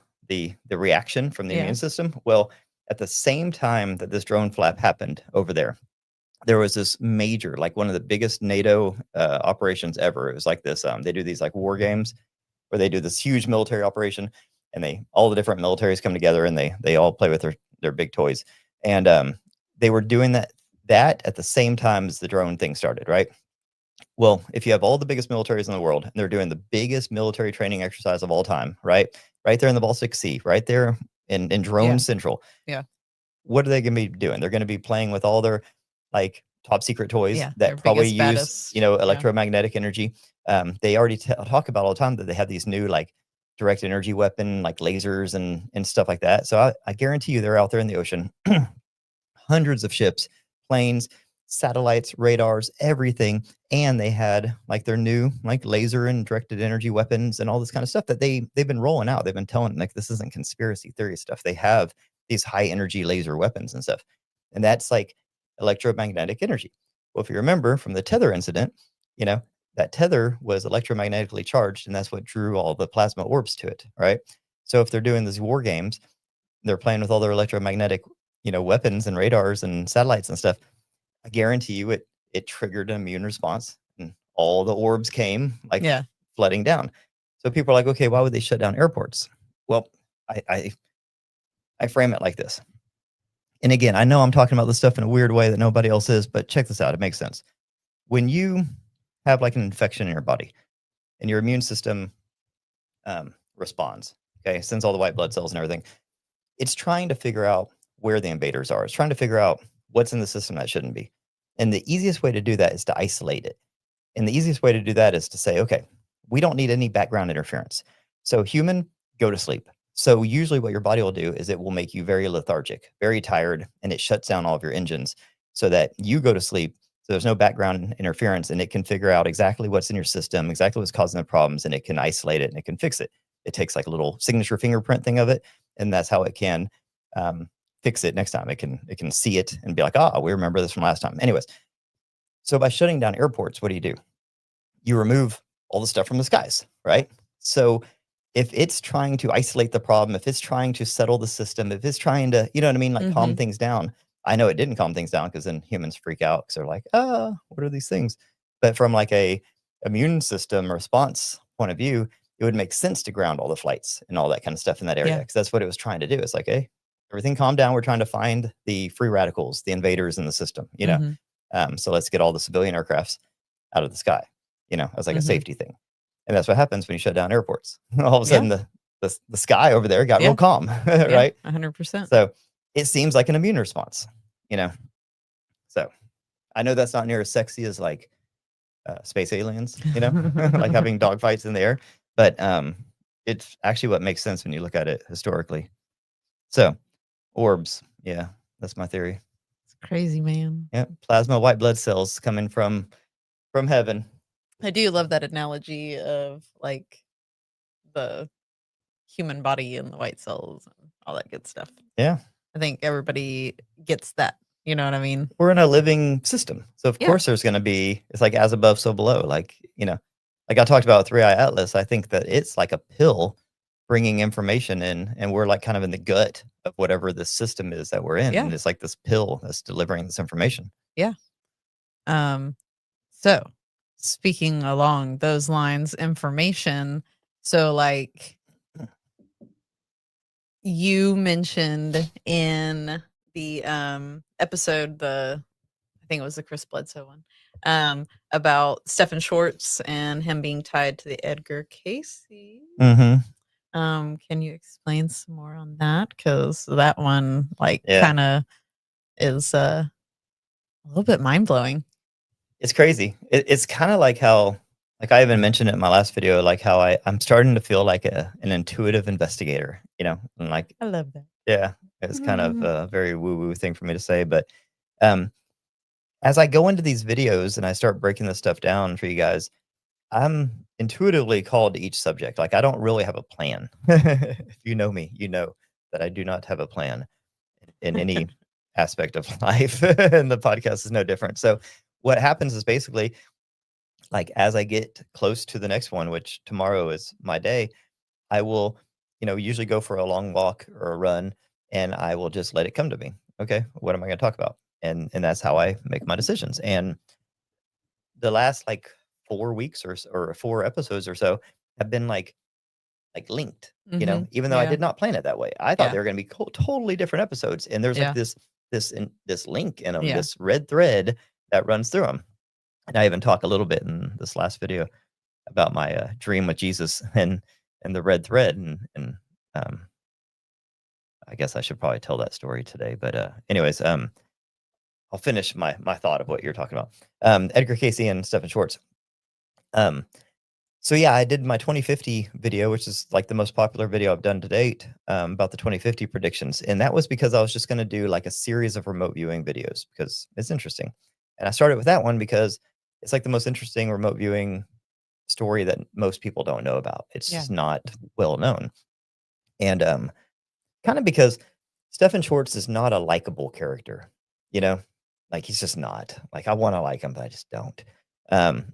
reaction from the immune system. Well, at the same time that this drone flap happened over there was this major, like one of the biggest NATO operations ever. It was like this. They do these like war games where they do this huge military operation, and all the different militaries come together and they all play with their big toys. And they were doing that at the same time as the drone thing started, right? Well, if you have all the biggest militaries in the world and they're doing the biggest military training exercise of all time, right there in the Baltic Sea, right there in Drone Central. Yeah. What are they going to be doing? They're going to be playing with all their like top secret toys that probably use, baddest, electromagnetic energy. They already talk about all the time that they have these new like direct energy weapon, like lasers and stuff like that. So I guarantee you they're out there in the ocean, hundreds of ships, planes, satellites, radars, everything. And they had like their new like laser and directed energy weapons and all this kind of stuff that they've been rolling out. They've been telling like this isn't conspiracy theory stuff. They have these high energy laser weapons and stuff. And that's like electromagnetic energy. Well, if you remember from the tether incident, that tether was electromagnetically charged, and that's what drew all the plasma orbs to it, right? So if they're doing these war games, they're playing with all their electromagnetic, weapons and radars and satellites and stuff. I guarantee you it triggered an immune response, and all the orbs came like flooding down. So people are like, okay, why would they shut down airports? Well, I frame it like this. And again, I know I'm talking about this stuff in a weird way that nobody else is, but check this out. It makes sense. When you have like an infection in your body and your immune system responds, okay, sends all the white blood cells and everything, it's trying to figure out where the invaders are. It's trying to figure out what's in the system that shouldn't be. And the easiest way to do that is to isolate it. And the easiest way to do that is to say, okay, we don't need any background interference. So human, go to sleep. So usually what your body will do is it will make you very lethargic, very tired, and it shuts down all of your engines so that you go to sleep. So there's no background interference, and it can figure out exactly what's in your system, exactly what's causing the problems, and it can isolate it and it can fix it. It takes like a little signature fingerprint thing of it, and that's how it can fix it next time. It can see it and be like, we remember this from last time. Anyways, so by shutting down airports, what do? You remove all the stuff from the skies, right? So if it's trying to isolate the problem, if it's trying to settle the system, if it's trying to, you know what I mean, like calm things down. I know it didn't calm things down because then humans freak out because they're like, what are these things? But from like a immune system response point of view, it would make sense to ground all the flights and all that kind of stuff in that area because that's what it was trying to do. It's like, hey, everything calm down. We're trying to find the free radicals, the invaders in the system, so let's get all the civilian aircrafts out of the sky, as like a safety thing. And that's what happens when you shut down airports. All of a sudden the sky over there got real calm, right? 100%. So it seems like an immune response, So I know that's not near as sexy as like space aliens, like having dogfights in the air, but it's actually what makes sense when you look at it historically. So orbs, that's my theory. It's crazy, man. Yeah, plasma white blood cells coming from heaven. I do love that analogy of like the human body and the white cells and all that good stuff. Yeah. I think everybody gets that. You know what I mean? We're in a living system. So of course there's going to be, it's like as above, so below. Like, like I talked about with 3i Atlas, I think that it's like a pill bringing information in, and we're like kind of in the gut of whatever this system is that we're in. And it's like this pill that's delivering this information. Yeah. So speaking along those lines, information. So like you mentioned in the episode, I think it was the Chris Bledsoe one, about Stephen Schwartz and him being tied to the Edgar Casey. Mm-hmm. Can you explain some more on that? Because that one, like, Yeah. kind of is a little bit mind blowing. It's crazy. It's kind of like how, like I even mentioned it in my last video, like how I'm starting to feel like an intuitive investigator, you know, and like, I love that. yeah, it's kind of a very woo-woo thing for me to say. But as I go into these videos and I start breaking this stuff down for you guys, I'm intuitively called to each subject. Like I don't really have a plan. If you know me, you know that I do not have a plan in any aspect of life, and the podcast is no different. So what happens is basically, like as I get close to the next one, which tomorrow is my day, I will, usually go for a long walk or a run, and I will just let it come to me. Okay, what am I going to talk about? And that's how I make my decisions. And the last like 4 weeks or 4 episodes or so have been like linked, even though I did not plan it that way. I thought they were going to be totally different episodes, and there's like this link in them, this red thread that runs through them. And I even talk a little bit in this last video about my dream with Jesus and the red thread, and I guess I should probably tell that story today. But anyways, I'll finish my thought of what you're talking about. Edgar Casey and Stephen Schwartz. So yeah, I did my 2050 video, which is like the most popular video I've done to date, about the 2050 predictions. And that was because I was just going to do like a series of remote viewing videos because it's interesting. And I started with that one because it's like the most interesting remote viewing story that most people don't know about. It's just not well known. And kind of because Stephen Schwartz is not a likable character, like he's just not. Like I want to like him, but I just don't.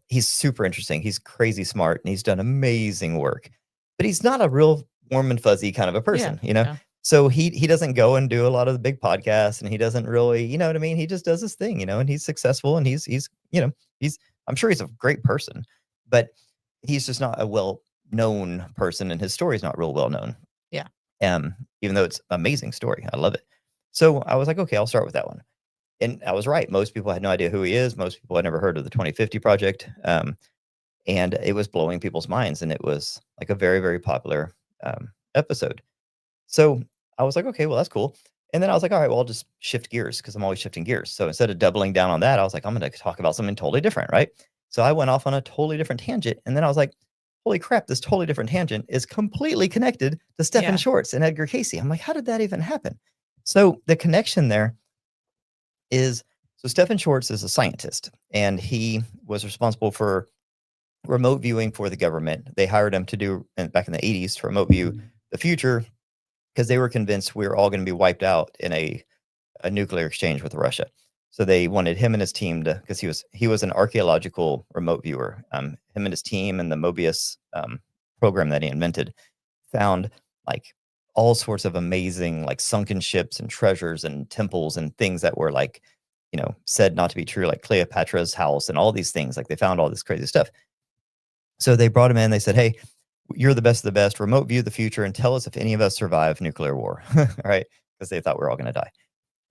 He's super interesting. He's crazy smart, and he's done amazing work. But he's not a real warm and fuzzy kind of a person, So he doesn't go and do a lot of the big podcasts, and he doesn't really, you know what I mean? He just does his thing, and he's successful, and he's I'm sure he's a great person, but he's just not a well-known person, and his story is not real well known. Yeah. Even though it's an amazing story. I love it. So I was like, okay, I'll start with that one. And I was right. Most people had no idea who he is. Most people had never heard of the 2050 project. And it was blowing people's minds. And it was like a very, very popular episode. So I was like, okay, well, that's cool. And then I was like, all right, well, I'll just shift gears because I'm always shifting gears. So instead of doubling down on that, I was like, I'm going to talk about something totally different, right? So I went off on a totally different tangent. And then I was like, holy crap, this totally different tangent is completely connected to Stephen Schwartz and Edgar Casey. I'm like, how did that even happen? So the connection there is, so Stephen Schwartz is a scientist, and he was responsible for remote viewing for the government. They hired him to do back in the 80s to remote view the future because they were convinced we were all going to be wiped out in a nuclear exchange with Russia. So they wanted him and his team to, because he was an archaeological remote viewer. Him and his team and the Mobius program that he invented found like all sorts of amazing like sunken ships and treasures and temples and things that were like, said not to be true, like Cleopatra's house and all these things. Like they found all this crazy stuff. So they brought him in. They said, hey, you're the best of the best. Remote view the future and tell us if any of us survive nuclear war. Right? Because they thought we were all going to die.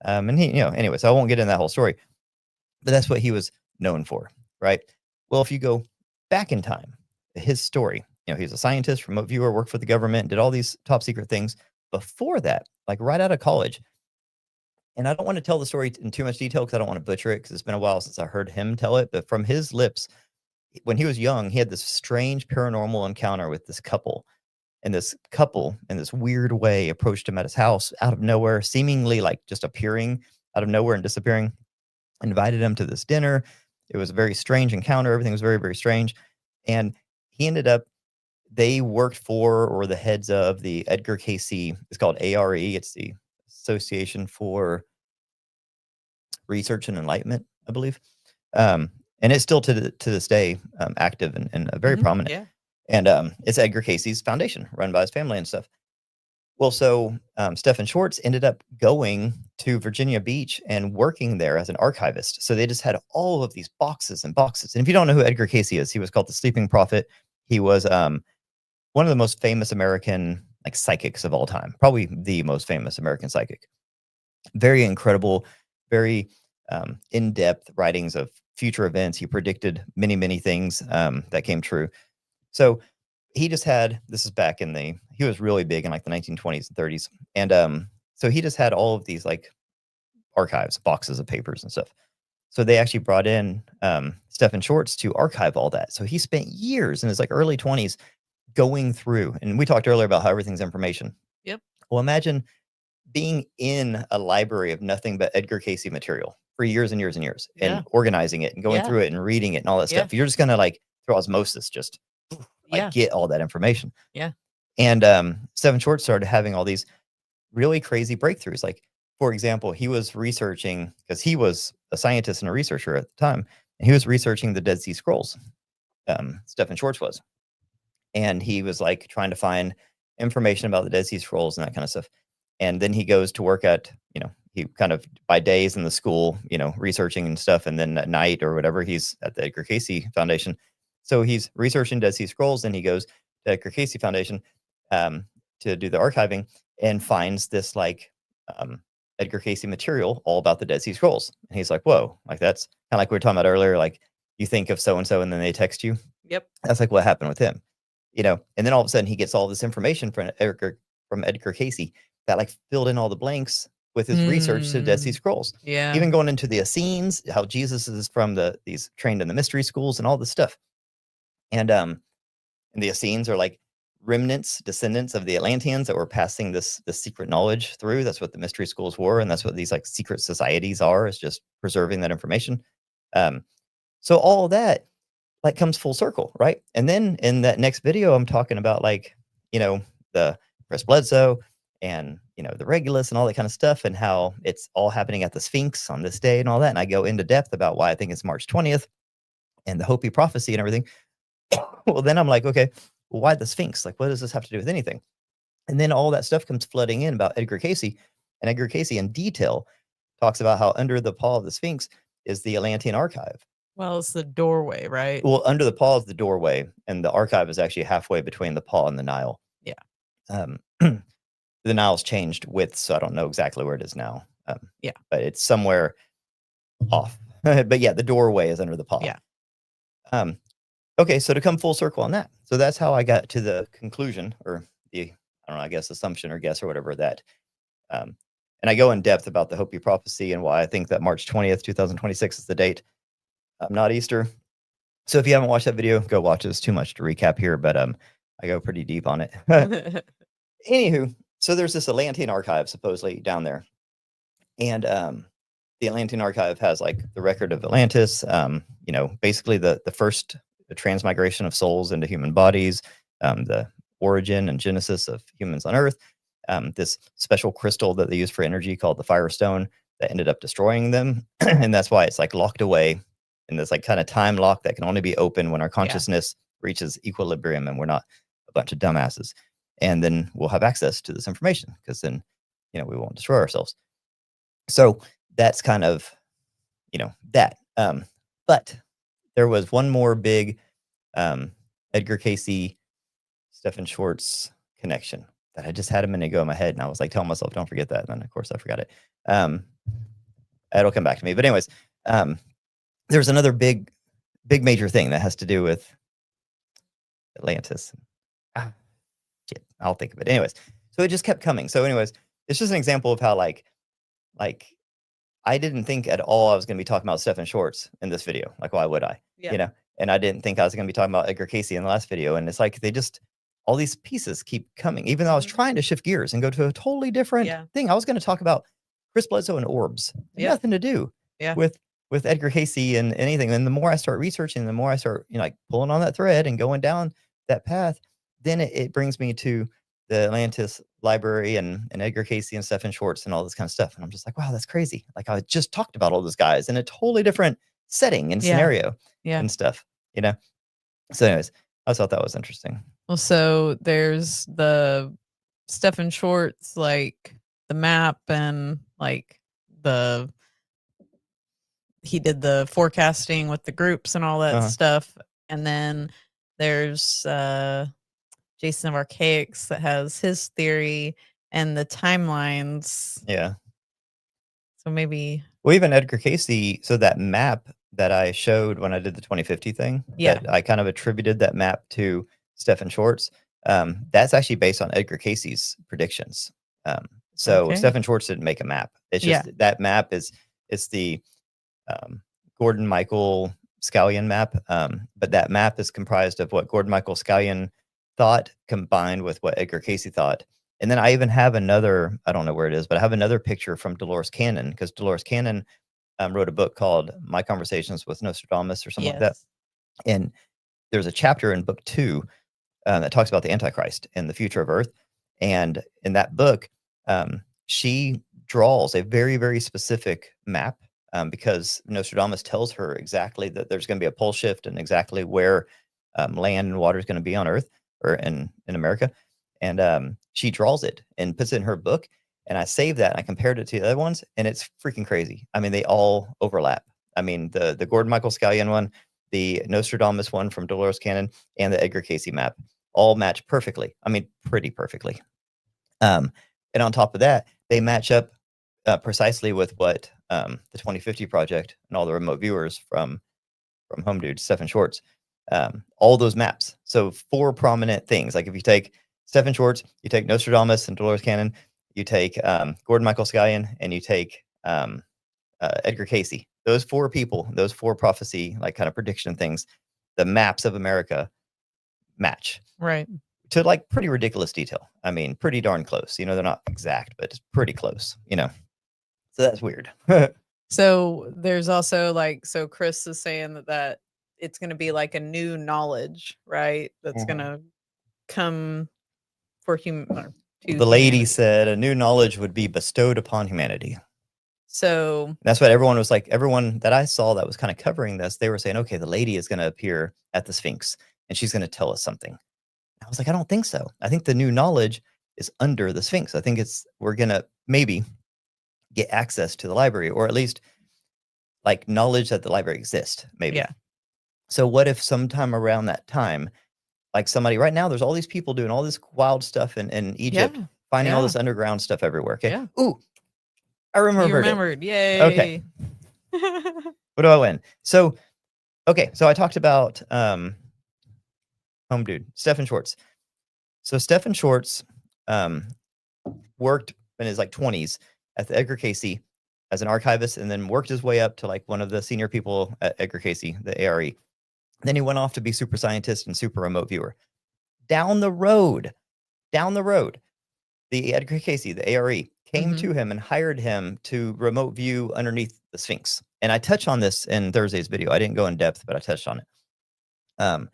And he, anyway, so I won't get into that whole story, but that's what he was known for, right? Well, if you go back in time, his story, he's a scientist, remote viewer, worked for the government, did all these top secret things before that, like right out of college. And I don't want to tell the story in too much detail because I don't want to butcher it because it's been a while since I heard him tell it. But from his lips, when he was young, he had this strange paranormal encounter with this couple. And this couple, in this weird way, approached him at his house out of nowhere, seemingly like just appearing out of nowhere and disappearing, invited him to this dinner. It was a very strange encounter. Everything was very, very strange. And he ended up, they worked for, or the heads of, the Edgar Casey, it's called ARE. It's the Association for Research and Enlightenment, I believe. And it's still to this day active and very prominent. Yeah. And it's Edgar Casey's foundation, run by his family and stuff. Well, so Stephen Schwartz ended up going to Virginia Beach and working there as an archivist. So they just had all of these boxes and boxes. And if you don't know who Edgar Casey is, he was called the Sleeping Prophet. He was one of the most famous American like psychics of all time, probably the most famous American psychic. Very incredible, very in-depth writings of future events. He predicted many, many things that came true. So he just had, this is back in he was really big in like the 1920s and 30s. And so he just had all of these like archives, boxes of papers and stuff. So they actually brought in Stephen Schwartz to archive all that. So he spent years in his like early 20s going through, and we talked earlier about how everything's information. Yep. Well, imagine being in a library of nothing but Edgar Casey material for years and years and years, Yeah. and organizing it and going Yeah. through it and reading it and all that Yeah. stuff. You're just gonna like through osmosis just like Yeah. get all that information. Yeah. And Stephen Schwartz started having all these really crazy breakthroughs. Like, for example, he was researching, because he was a scientist and a researcher at the time, and he was researching the Dead Sea Scrolls. Stephen Schwartz was. And he was like trying to find information about the Dead Sea Scrolls and that kind of stuff. And then he goes to work at, he kind of by days in the school, researching and stuff. And then at night or whatever, he's at the Edgar Casey Foundation. So he's researching Dead Sea Scrolls, and he goes to Edgar Casey Foundation to do the archiving, and finds this like Edgar Casey material all about the Dead Sea Scrolls. And he's like, whoa, like that's kind of like we were talking about earlier, like you think of so-and-so and then they text you. Yep. That's like what happened with him. And then all of a sudden he gets all this information from Edgar Casey that like filled in all the blanks with his research to the Dead Sea Scrolls. Yeah. Even going into the Essenes, how Jesus is from these trained in the mystery schools and all this stuff. And the Essenes are like descendants of the Atlanteans that were passing this secret knowledge through. That's what the mystery schools were, and that's what these like secret societies are, is just preserving that information. So all that like comes full circle, right? And then in that next video, I'm talking about like, the Chris Bledsoe and, the Regulus and all that kind of stuff, and how it's all happening at the Sphinx on this day and all that. And I go into depth about why I think it's March 20th and the Hopi prophecy and everything. Well, then I'm like, okay, well, why the Sphinx? Like, what does this have to do with anything? And then all that stuff comes flooding in about Edgar Casey, and Edgar Casey in detail talks about how under the paw of the Sphinx is the Atlantean archive. Well, it's the doorway, right? Well, under the paw is the doorway, and the archive is actually halfway between the paw and the Nile. Yeah. The Nile's changed width, so I don't know exactly where it is now. Yeah. But it's somewhere off. But yeah, the doorway is under the paw. Yeah. Okay, so to come full circle on that. So that's how I got to the conclusion, or I don't know, I guess assumption or guess or whatever, that and I go in depth about the Hopi prophecy and why I think that March 20th, 2026 is the date, not Easter. So if you haven't watched that video, go watch it. It's too much to recap here, but I go pretty deep on it. Anywho, so there's this Atlantean archive supposedly down there. And the Atlantean archive has like the record of Atlantis, basically the first transmigration of souls into human bodies, the origin and genesis of humans on Earth, this special crystal that they use for energy called the Firestone that ended up destroying them. And that's why it's like locked away in this like kind of time lock that can only be open when our consciousness reaches equilibrium and we're not a bunch of dumbasses. And then we'll have access to this information, because then, we won't destroy ourselves. So that's kind of, that. But there was one more big Edgar Casey, Stephen Schwartz connection that I just had a minute ago in my head, and I was like telling myself, don't forget that. And then of course I forgot it. It'll come back to me. But anyways, there's another big major thing that has to do with Atlantis. Shit, I'll think of it. Anyways, so it just kept coming. So anyways, it's just an example of how like I didn't think at all I was going to be talking about Stephen Schwartz in this video. Like, why would I? Yeah. And I didn't think I was going to be talking about Edgar Casey in the last video. And it's like all these pieces keep coming, even though I was trying to shift gears and go to a totally different thing. I was going to talk about Chris Bledsoe and Orbs. Nothing to do with Edgar Casey and anything. And the more I start researching, the more I start like pulling on that thread and going down that path, then it brings me to the Atlantis library and Edgar Casey and Stephen Schwartz and all this kind of stuff. And I'm just like, wow, that's crazy. Like I just talked about all those guys in a totally different setting and scenario and stuff, So anyways, I thought that was interesting. Well, so there's the Stephen Schwartz, like the map, and like he did the forecasting with the groups and all that stuff. And then there's Jason of Archaics that has his theory and the timelines. Yeah. So maybe. Well, even Edgar Casey, so that map that I showed when I did the 2050 thing, Yeah. that I kind of attributed that map to Stephen Schwartz, that's actually based on Edgar Casey's predictions. So Okay. Stephen Schwartz didn't make a map. It's just that map it's the Gordon Michael Scallion map, but that map is comprised of what Gordon Michael Scallion thought combined with what Edgar Casey thought. And then I even have another, I don't know where it is, but I have another picture from Dolores Cannon, because Dolores Cannon wrote a book called My Conversations with Nostradamus or something like that. Yes. And there's a chapter in book 2 that talks about the Antichrist and the future of Earth. And in that book, she draws a very, very specific map, because Nostradamus tells her exactly that there's going to be a pole shift and exactly where land and water is going to be on Earth or in America. And she draws it and puts it in her book. And I saved that and I compared it to the other ones, and it's freaking crazy. I mean, they all overlap. I mean, the Gordon Michael Scallion one, the Nostradamus one from Dolores Cannon, and the Edgar Casey map all match perfectly. I mean, pretty perfectly. And on top of that, they match up precisely with what the 2050 project and all the remote viewers from Home Dude, Stephen Schwartz, all those maps. So 4 prominent things. Like if you take Stephen Schwartz, you take Nostradamus and Dolores Cannon, you take Gordon Michael Scallion, and you take Edgar Casey. Those 4 people, those 4 prophecy, like kind of prediction things, the maps of America match. Right. To like pretty ridiculous detail. I mean, pretty darn close. You know, they're not exact, but it's pretty close, you know. So that's weird. So there's also like, so Chris is saying that it's going to be like a new knowledge, right? That's going to come for human. The lady said a new knowledge would be bestowed upon humanity. So that's what everyone was like. Everyone that I saw that was kind of covering this, they were saying, okay, the lady is going to appear at the Sphinx and she's going to tell us something. I was like, I don't think so. I think the new knowledge is under the Sphinx. I think we're going to maybe get access to the library, or at least like knowledge that the library exists, maybe. Yeah. So what if sometime around that time, like somebody right now, there's all these people doing all this wild stuff in Egypt, finding all this underground stuff everywhere. Okay. Yeah. Ooh, I remembered. Yay. Okay. What do I win? So, okay. So I talked about Home Dude, Stephen Schwartz. So Stephen Schwartz worked in his like 20s at the Edgar Casey as an archivist, and then worked his way up to like one of the senior people at Edgar Casey, the ARE. Then he went off to be super scientist and super remote viewer. Down the road, the Edgar Casey, the ARE, came to him and hired him to remote view underneath the Sphinx. And I touch on this in Thursday's video. I didn't go in depth, but I touched on it.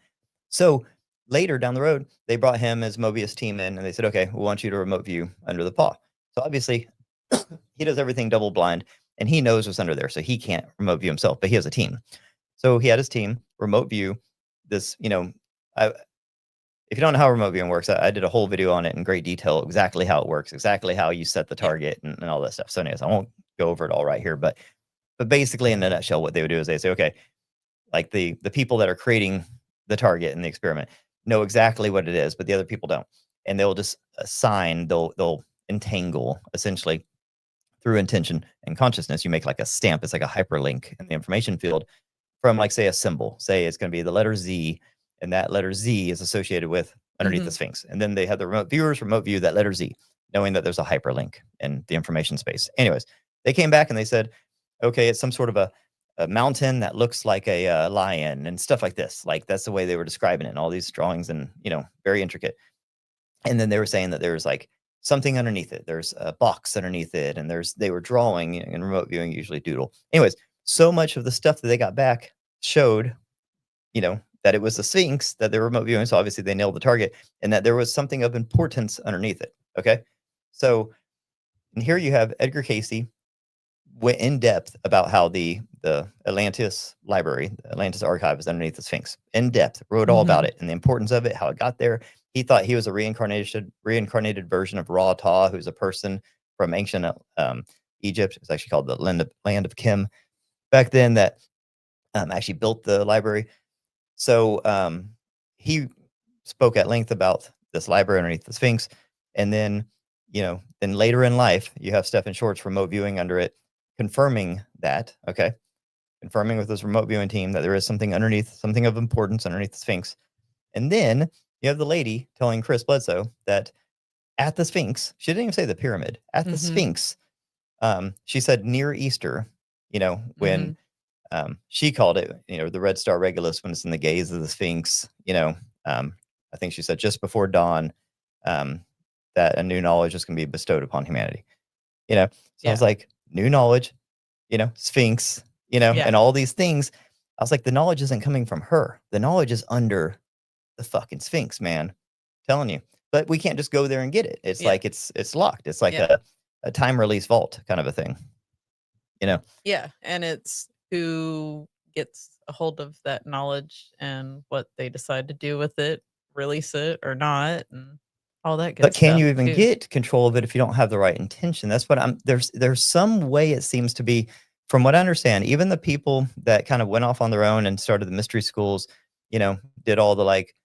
So later down the road, they brought him as Mobius team in, and they said, okay, we want you to remote view under the paw. So obviously he does everything double blind, and he knows what's under there. So he can't remote view himself, but he has a team. So he had his team remote view this, you know, if you don't know how remote viewing works, I did a whole video on it in great detail, exactly how it works, exactly how you set the target and all that stuff. So anyways, I won't go over it all right here, but basically in a nutshell, what they would do is they say, okay, like the people that are creating the target in the experiment know exactly what it is, but the other people don't. And they'll just assign, they'll entangle essentially through intention and consciousness. You make like a stamp. It's like a hyperlink in the information field from like, say, a symbol. Say it's going to be the letter Z, and that letter Z is associated with underneath the Sphinx. And then they have the remote viewers remote view that letter Z, knowing that there's a hyperlink in the information space. Anyways, they came back and they said, okay, it's some sort of a mountain that looks like a lion and stuff like this. Like that's the way they were describing it, and all these drawings, and you know, very intricate. And then they were saying that there's like something underneath it. There's a box underneath it, and they were drawing in remote viewing, usually doodle. Anyways, so much of the stuff that they got back showed, you know, that it was the Sphinx that they were remote viewing. So obviously they nailed the target, and that there was something of importance underneath it. Okay. So, and here you have Edgar Casey went in depth about how the Atlantis library, the Atlantis archive is underneath the Sphinx. In depth, wrote all about it and the importance of it, how it got there. He thought he was a reincarnated version of Ra Ta, who's a person from ancient Egypt. It's actually called the land of Kim back then, that actually built the library. So he spoke at length about this library underneath the Sphinx. And then, you know, then later in life, you have Stephen Schwartz remote viewing under it, confirming that, okay, confirming with this remote viewing team that there is something underneath, something of importance underneath the Sphinx. And then you have the lady telling Chris Bledsoe that at the Sphinx, she didn't even say the pyramid, at the Sphinx, she said near Easter, when she called it, the Red Star Regulus, when it's in the gaze of the Sphinx, I think she said just before dawn, that a new knowledge is going to be bestowed upon humanity. So I was like, new knowledge, Sphinx, and all these things. I was like, the knowledge isn't coming from her. The knowledge is under the fucking Sphinx, man. Telling you. But we can't just go there and get it. It's like it's locked. It's like a time release vault kind of a thing. Yeah, and it's who gets a hold of that knowledge and what they decide to do with it, release it or not, and all that good But stuff. can you even too. get control of it if you don't have the right intention? That's what there's some way it seems to be, from what I understand, even the people that kind of went off on their own and started the mystery schools, did all the like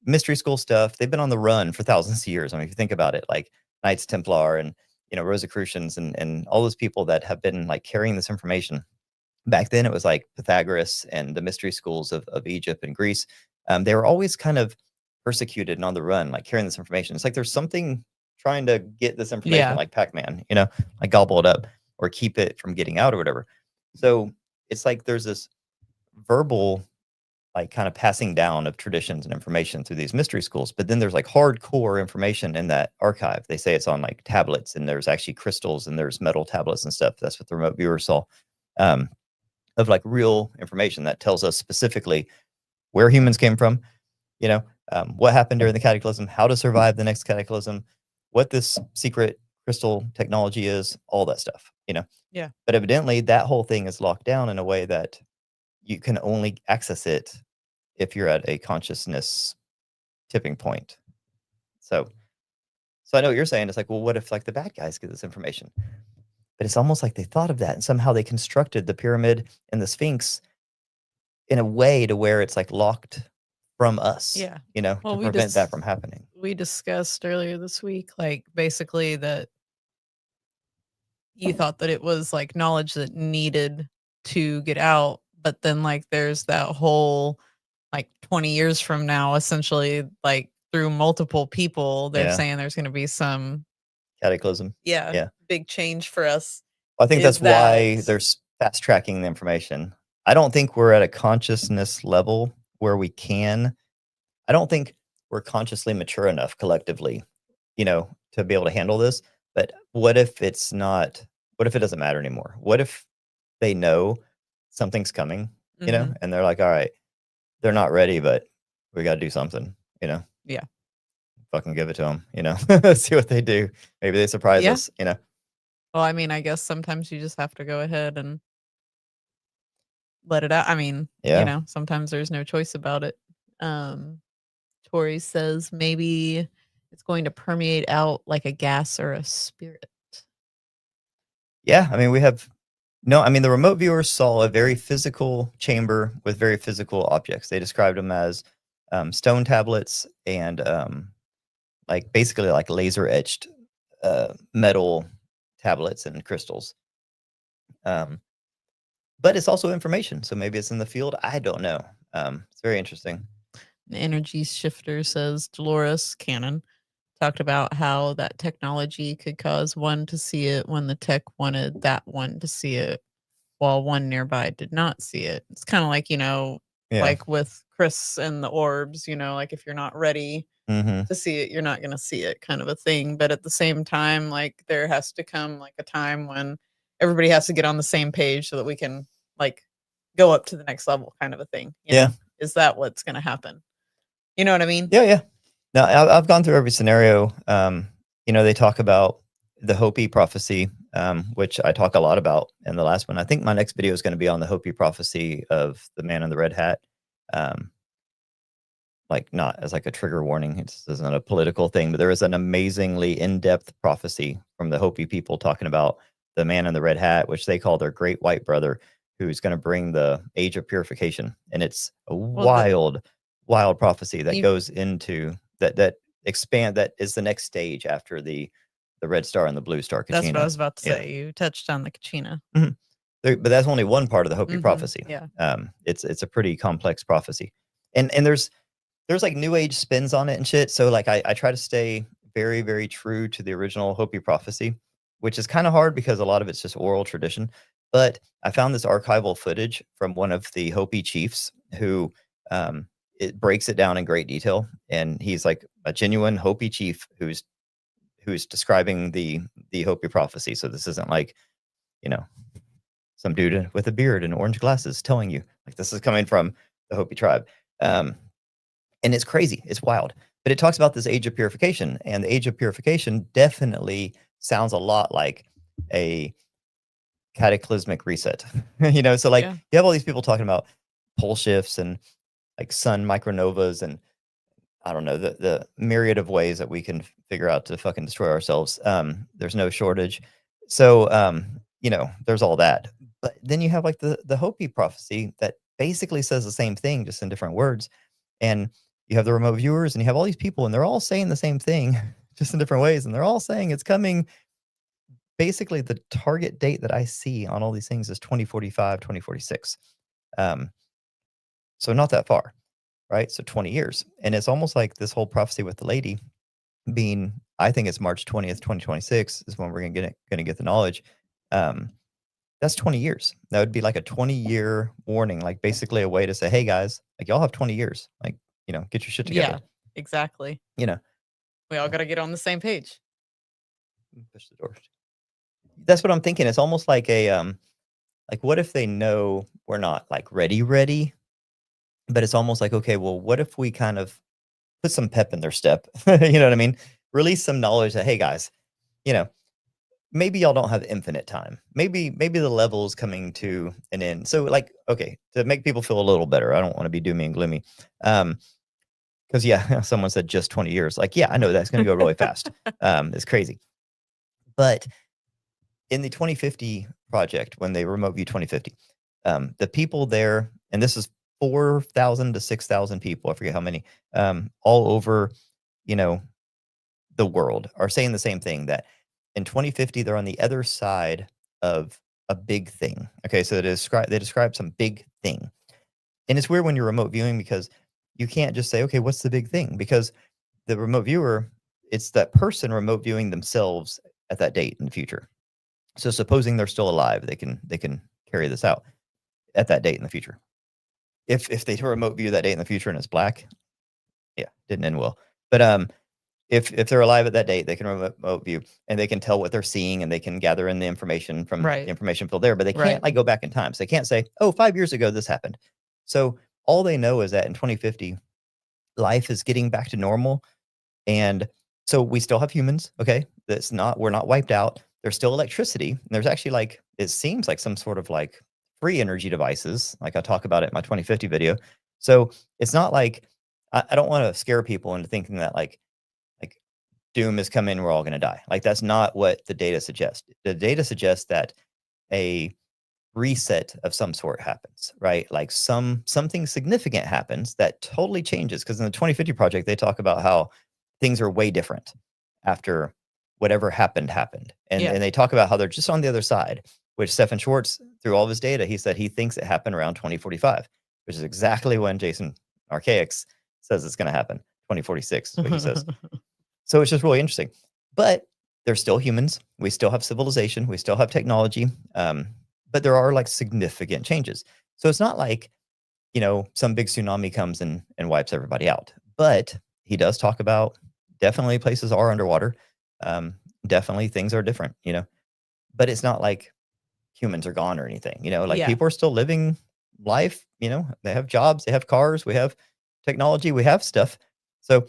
mystery school stuff. They've been on the run for thousands of years. I mean, if you think about it, like Knights Templar and Rosicrucians and all those people that have been like carrying this information. Back then, it was like Pythagoras and the mystery schools of Egypt and Greece. They were always kind of persecuted and on the run, like carrying this information. It's like there's something trying to get this information, like Pac-Man, like gobble it up or keep it from getting out or whatever. So it's like there's this verbal, like kind of passing down of traditions and information through these mystery schools. But then there's like hardcore information in that archive. They say it's on like tablets, and there's actually crystals and there's metal tablets and stuff. That's what the remote viewer saw, of like real information that tells us specifically where humans came from, what happened during the cataclysm, how to survive the next cataclysm, what this secret crystal technology is, all that stuff, Yeah. But evidently that whole thing is locked down in a way that you can only access it if you're at a consciousness tipping point. So I know what you're saying. It's like, well, what if like the bad guys get this information? But it's almost like they thought of that and somehow they constructed the pyramid and the Sphinx in a way to where it's like locked from us, to prevent that from happening. We discussed earlier this week, like basically that you thought that it was like knowledge that needed to get out, but then like there's that whole like 20 years from now, essentially, like through multiple people, they're saying there's going to be some cataclysm. Big change for us. I think that's why they're fast tracking the information. I don't think we're at a consciousness level where we can. I don't think we're consciously mature enough collectively, to be able to handle this. But what if it's not? What if it doesn't matter anymore? What if they know something's coming, and they're like, all right, they're not ready, but we got to do something, Yeah. Fucking give it to them, see what they do. Maybe they surprise us, Well, I mean, I guess sometimes you just have to go ahead and let it out. I mean, sometimes there's no choice about it. Tori says maybe it's going to permeate out like a gas or a spirit. Yeah, I mean, the remote viewers saw a very physical chamber with very physical objects. They described them as stone tablets and like basically like laser etched metal tablets and crystals. But it's also information, so maybe it's in the field. I don't know. It's very interesting. The energy shifter says Dolores Cannon talked about how that technology could cause one to see it when the tech wanted that one to see it, while one nearby did not see it. It's kind of like, like with Chris and the orbs, like if you're not ready to see it, you're not going to see it, kind of a thing. But at the same time, like there has to come like a time when everybody has to get on the same page so that we can like go up to the next level, kind of a thing. Know? Is that what's going to happen? You know what I mean? Yeah. Now I've gone through every scenario. They talk about the Hopi prophecy, which I talk a lot about in the last one. I think my next video is going to be on the Hopi prophecy of the man in the red hat. Like not as like a trigger warning. This isn't a political thing, but there is an amazingly in-depth prophecy from the Hopi people talking about the man in the red hat, which they call their great white brother, who's going to bring the age of purification. And it's a wild prophecy that goes into that is the next stage after the the red star and the blue star, Kachina. That's what I was about to Yeah. say. You touched on the Kachina. But that's only one part of the Hopi Mhm, prophecy. yeah. It's a pretty complex prophecy, and there's like new age spins on it and shit. So like I try to stay very, very true to the original Hopi prophecy, which is kind of hard because a lot of it's just oral tradition. But I found this archival footage from one of the Hopi chiefs who it breaks it down in great detail, and he's like a genuine Hopi chief who's describing the Hopi prophecy. So this isn't like, you know, some dude with a beard and orange glasses telling you. Like, this is coming from the Hopi tribe. And it's crazy. It's wild. But it talks about this age of purification, and the age of purification definitely sounds a lot like a cataclysmic reset. So like Yeah. you have all these people talking about pole shifts and like sun micronovas and I don't know, the myriad of ways that we can figure out to fucking destroy ourselves. There's no shortage. So there's all that. But then you have like the Hopi prophecy that basically says the same thing, just in different words. And you have the remote viewers and you have all these people and they're all saying the same thing, just in different ways. And they're all saying it's coming. Basically, the target date that I see on all these things is 2045, 2046. So not that far, right? So 20 years. And it's almost like this whole prophecy with the lady being, I think it's March 20th, 2026 is when we're gonna get the knowledge. That's 20 years. That would be like a 20-year warning, like basically a way to say, hey guys, like y'all have 20 years. Like, get your shit together. Yeah, exactly. We all got to get on the same page. Push the door. That's what I'm thinking. It's almost like a like what if they know we're not like ready, but it's almost like, okay, well, what if we kind of put some pep in their step? You know what I mean? Release some knowledge that, hey guys, maybe y'all don't have infinite time. Maybe the level is coming to an end. So like, okay, to make people feel a little better, I don't want to be doomy and gloomy. Because yeah, someone said just 20 years. Like, yeah, I know that's going to go really fast. It's crazy. But in the 2050 project, when they remote view 2050, the people there, and this is 4,000 to 6,000 people, I forget how many, all over, the world are saying the same thing, that in 2050, they're on the other side of a big thing. Okay, so they describe some big thing. And it's weird when you're remote viewing because you can't just say, okay, what's the big thing? Because the remote viewer, it's that person remote viewing themselves at that date in the future. So supposing they're still alive, they can carry this out at that date in the future. If they remote view that date in the future and it's black, yeah, didn't end well. But if they're alive at that date, they can remote view and they can tell what they're seeing and they can gather in the information from the information field there, but they can't like go back in time. So they can't say, oh, 5 years ago this happened. So all they know is that in 2050, life is getting back to normal. And so we still have humans, okay? We're not wiped out. There's still electricity. And there's actually like, it seems like some sort of like free energy devices, like I talk about it in my 2050 video. So it's not like, I don't want to scare people into thinking that like doom is coming, we're all going to die. Like that's not what the data suggests. The data suggests that a reset of some sort happens, right? Like something significant happens that totally changes. Because in the 2050 project, they talk about how things are way different after whatever happened. And they talk about how they're just on the other side, which Stefan Schwartz, through all of his data, he said he thinks it happened around 2045, which is exactly when Jason Archaics says it's going to happen. 2046 is what he says. So it's just really interesting. But they're still humans. We still have civilization. We still have technology. But there are like significant changes. So it's not like, some big tsunami comes and wipes everybody out. But he does talk about definitely places are underwater. Definitely things are different, but it's not like humans are gone or anything, people are still living life, they have jobs, they have cars, we have technology, we have stuff. So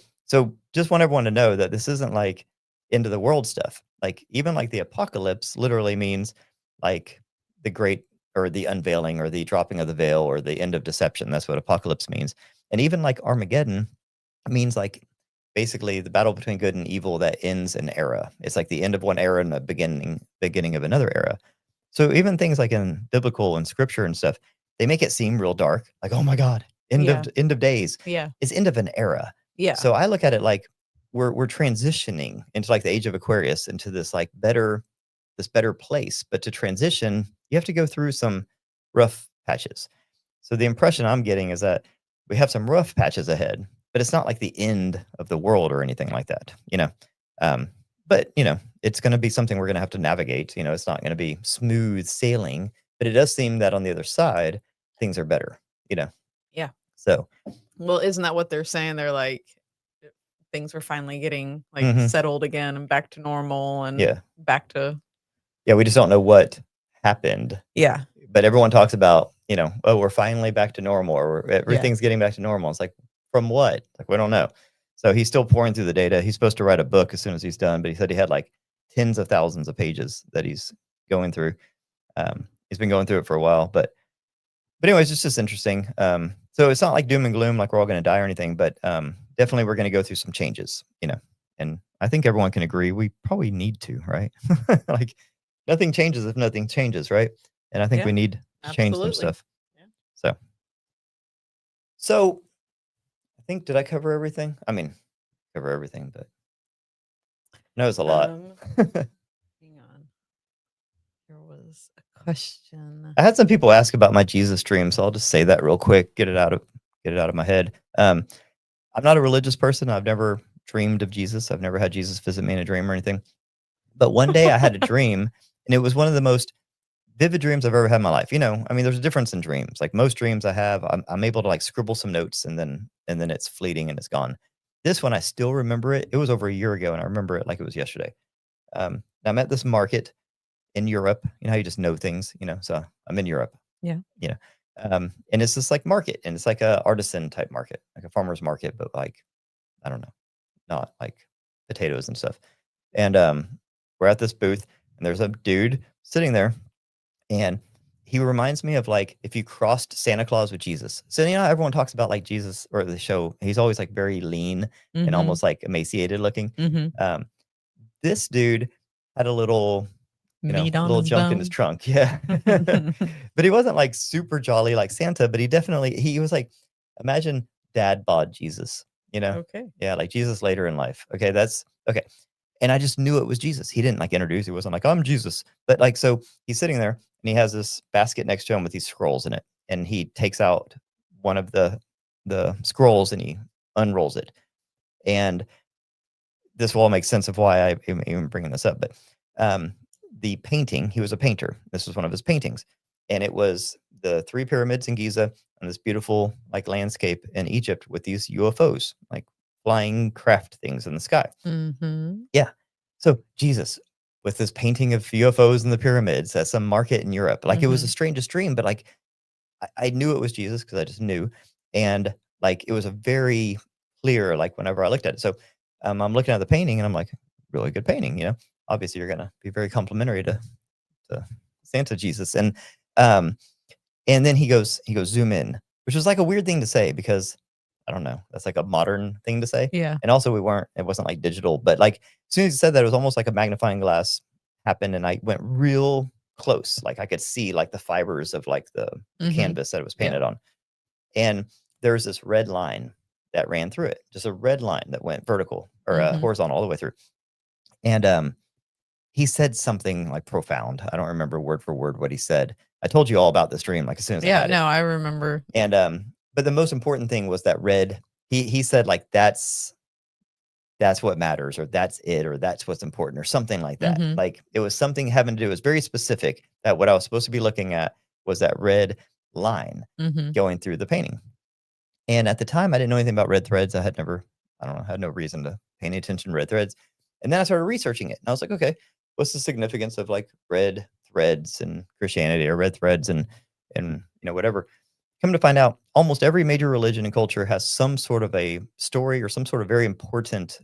just want everyone to know that this isn't like end of the world stuff. Like even like the apocalypse literally means like the great or the unveiling or the dropping of the veil or the end of deception. That's what apocalypse means. And even like Armageddon means like basically the battle between good and evil that ends an era. It's like the end of one era and the beginning of another era. So even things like in biblical and scripture and stuff, they make it seem real dark. Like, oh my God, end of days. Yeah. It's end of an era. Yeah. So I look at it like we're transitioning into like the age of Aquarius, into this like better place. But to transition, you have to go through some rough patches. So the impression I'm getting is that we have some rough patches ahead, but it's not like the end of the world or anything like that, you know. But you know, it's going to be something we're going to have to navigate. You know, it's not going to be smooth sailing, but it does seem that on the other side, things are better. You know. Yeah. So. Well, isn't that what they're saying? They're like, things were finally getting like Mhm. settled again and back to normal and Yeah. back to. Yeah, we just don't know what happened. Yeah. But everyone talks about, you know, oh, we're finally back to normal, or everything's getting back to normal. It's like, from what? Like, we don't know. So he's still pouring through the data. He's supposed to write a book as soon as he's done, but he said he had like tens of thousands of pages that he's going through. He's been going through it for a while, but anyways, it's just interesting. So it's not like doom and gloom, like we're all going to die or anything, but definitely we're going to go through some changes, you know. And I think everyone can agree we probably need to, right? Like, nothing changes if nothing changes, right? And I think we need to change some absolutely. stuff. Yeah. So I think, did I cover everything? I mean, cover everything, but no, it's a lot. Hang on. There was a question. I had some people ask about my Jesus dream, so I'll just say that real quick, get it out of my head. I'm not a religious person. I've never dreamed of Jesus. I've never had Jesus visit me in a dream or anything. But one day I had a dream, and it was one of the most vivid dreams I've ever had in my life. You know, I mean, there's a difference in dreams. Like most dreams I have, I'm able to like scribble some notes and then it's fleeting and it's gone. This one, I still remember it. It was over a year ago, and I remember it like it was yesterday. I'm at this market in Europe. You know how you just know things, you know? So I'm in Europe. Yeah. You know, and it's this like market, and it's like a artisan type market, like a farmer's market, but like, I don't know, not like potatoes and stuff. And we're at this booth, and there's a dude sitting there, and he reminds me of like if you crossed Santa Claus with Jesus. So you know, everyone talks about like Jesus, or the show. He's always like very lean and almost like emaciated looking. This dude had a little, you know, Meat on little his junk in his bone. trunk. Yeah. But he wasn't like super jolly like Santa, but he was like, imagine dad bod Jesus, you know? Okay. Yeah, like Jesus later in life. Okay, that's okay. And I just knew it was Jesus. He didn't like introduce, he wasn't like, I'm Jesus. But like, so he's sitting there and he has this basket next to him with these scrolls in it. And he takes out one of the scrolls and he unrolls it. And this will all make sense of why I'm even bringing this up. But the painting, he was a painter. This was one of his paintings. And it was the 3 pyramids in Giza and this beautiful like landscape in Egypt with these UFOs, like flying craft things in the sky. Yeah. So Jesus with this painting of UFOs in the pyramids at some market in Europe. Like it was the strangest dream, but like I knew it was Jesus because I just knew. And like it was a very clear, like whenever I looked at it. So I'm looking at the painting and I'm like, really good painting, you know. Obviously you're gonna be very complimentary to Santa Jesus. And then he goes, zoom in, which was like a weird thing to say because I don't know, that's like a modern thing to say. Yeah. And also it wasn't like digital, but like as soon as he said that, it was almost like a magnifying glass happened and I went real close. Like I could see like the fibers of like the canvas that it was painted on. And there's this red line that ran through it, just a red line that went vertical or horizontal all the way through. And he said something like profound. I don't remember word for word what he said. I told you all about this dream, like as soon as I had it. I remember. And but the most important thing was that red. He said like that's what matters, or that's it, or that's what's important, or something like that. Like it was something having to do. It was very specific that what I was supposed to be looking at was that red line going through the painting. And at the time, I didn't know anything about red threads. I had no reason to pay any attention to red threads. And then I started researching it, and I was like, okay, what's the significance of like red threads and Christianity, or red threads and you know, whatever. Come to find out, almost every major religion and culture has some sort of a story or some sort of very important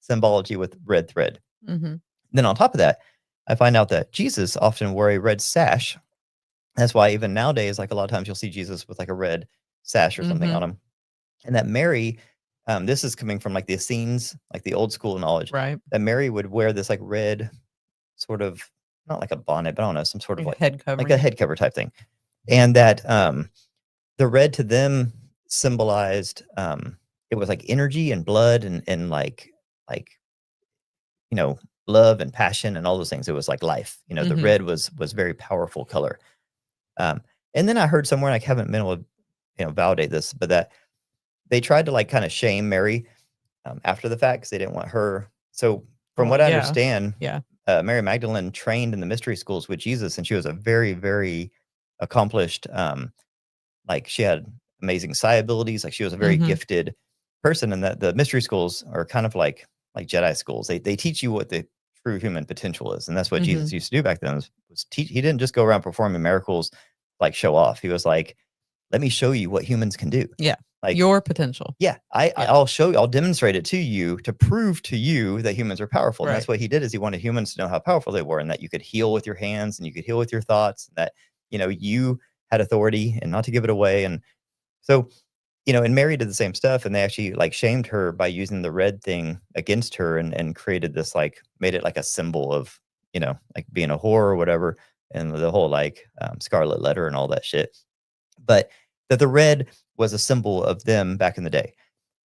symbology with red thread. Then on top of that, I find out that Jesus often wore a red sash. That's why even nowadays, like a lot of times you'll see Jesus with like a red sash or something on him. And that Mary, this is coming from like the Essenes, like the old school knowledge, Right. that Mary would wear this like red sort of, not like a bonnet, but I don't know, some sort of like head cover. Like a head cover type thing. And that the red to them symbolized it was like energy and blood and like like, love and passion and all those things. It was like life. The Mhm. red was very powerful color. And then I heard somewhere, and I haven't been able to, validate this, but that they tried to like kind of shame Mary after the fact because they didn't want her. So from Well, what I yeah. understand, Yeah. Mary Magdalene trained in the mystery schools with Jesus, and she was a very, very accomplished. Like she had amazing psi abilities. Like she was a very Mhm. gifted person, and that the mystery schools are kind of like Jedi schools. They teach you what the true human potential is, and that's what Jesus Mhm. used to do back then. Was teach. He didn't just go around performing miracles like show off. He was like, let me show you what humans can do. Yeah. Like Your potential. yeah, Yeah. I'll show you, I'll demonstrate it to you to prove to you that humans are powerful. And that's Right. what he did, is he wanted humans to know how powerful they were, and that you could heal with your hands and you could heal with your thoughts, and that, you had authority and not to give it away. And so, and Mary did the same stuff, and they actually like shamed her by using the red thing against her, and created this, like made it like a symbol of, like being a whore or whatever, and the whole like scarlet letter and all that shit. But that the red was a symbol of them back in the day.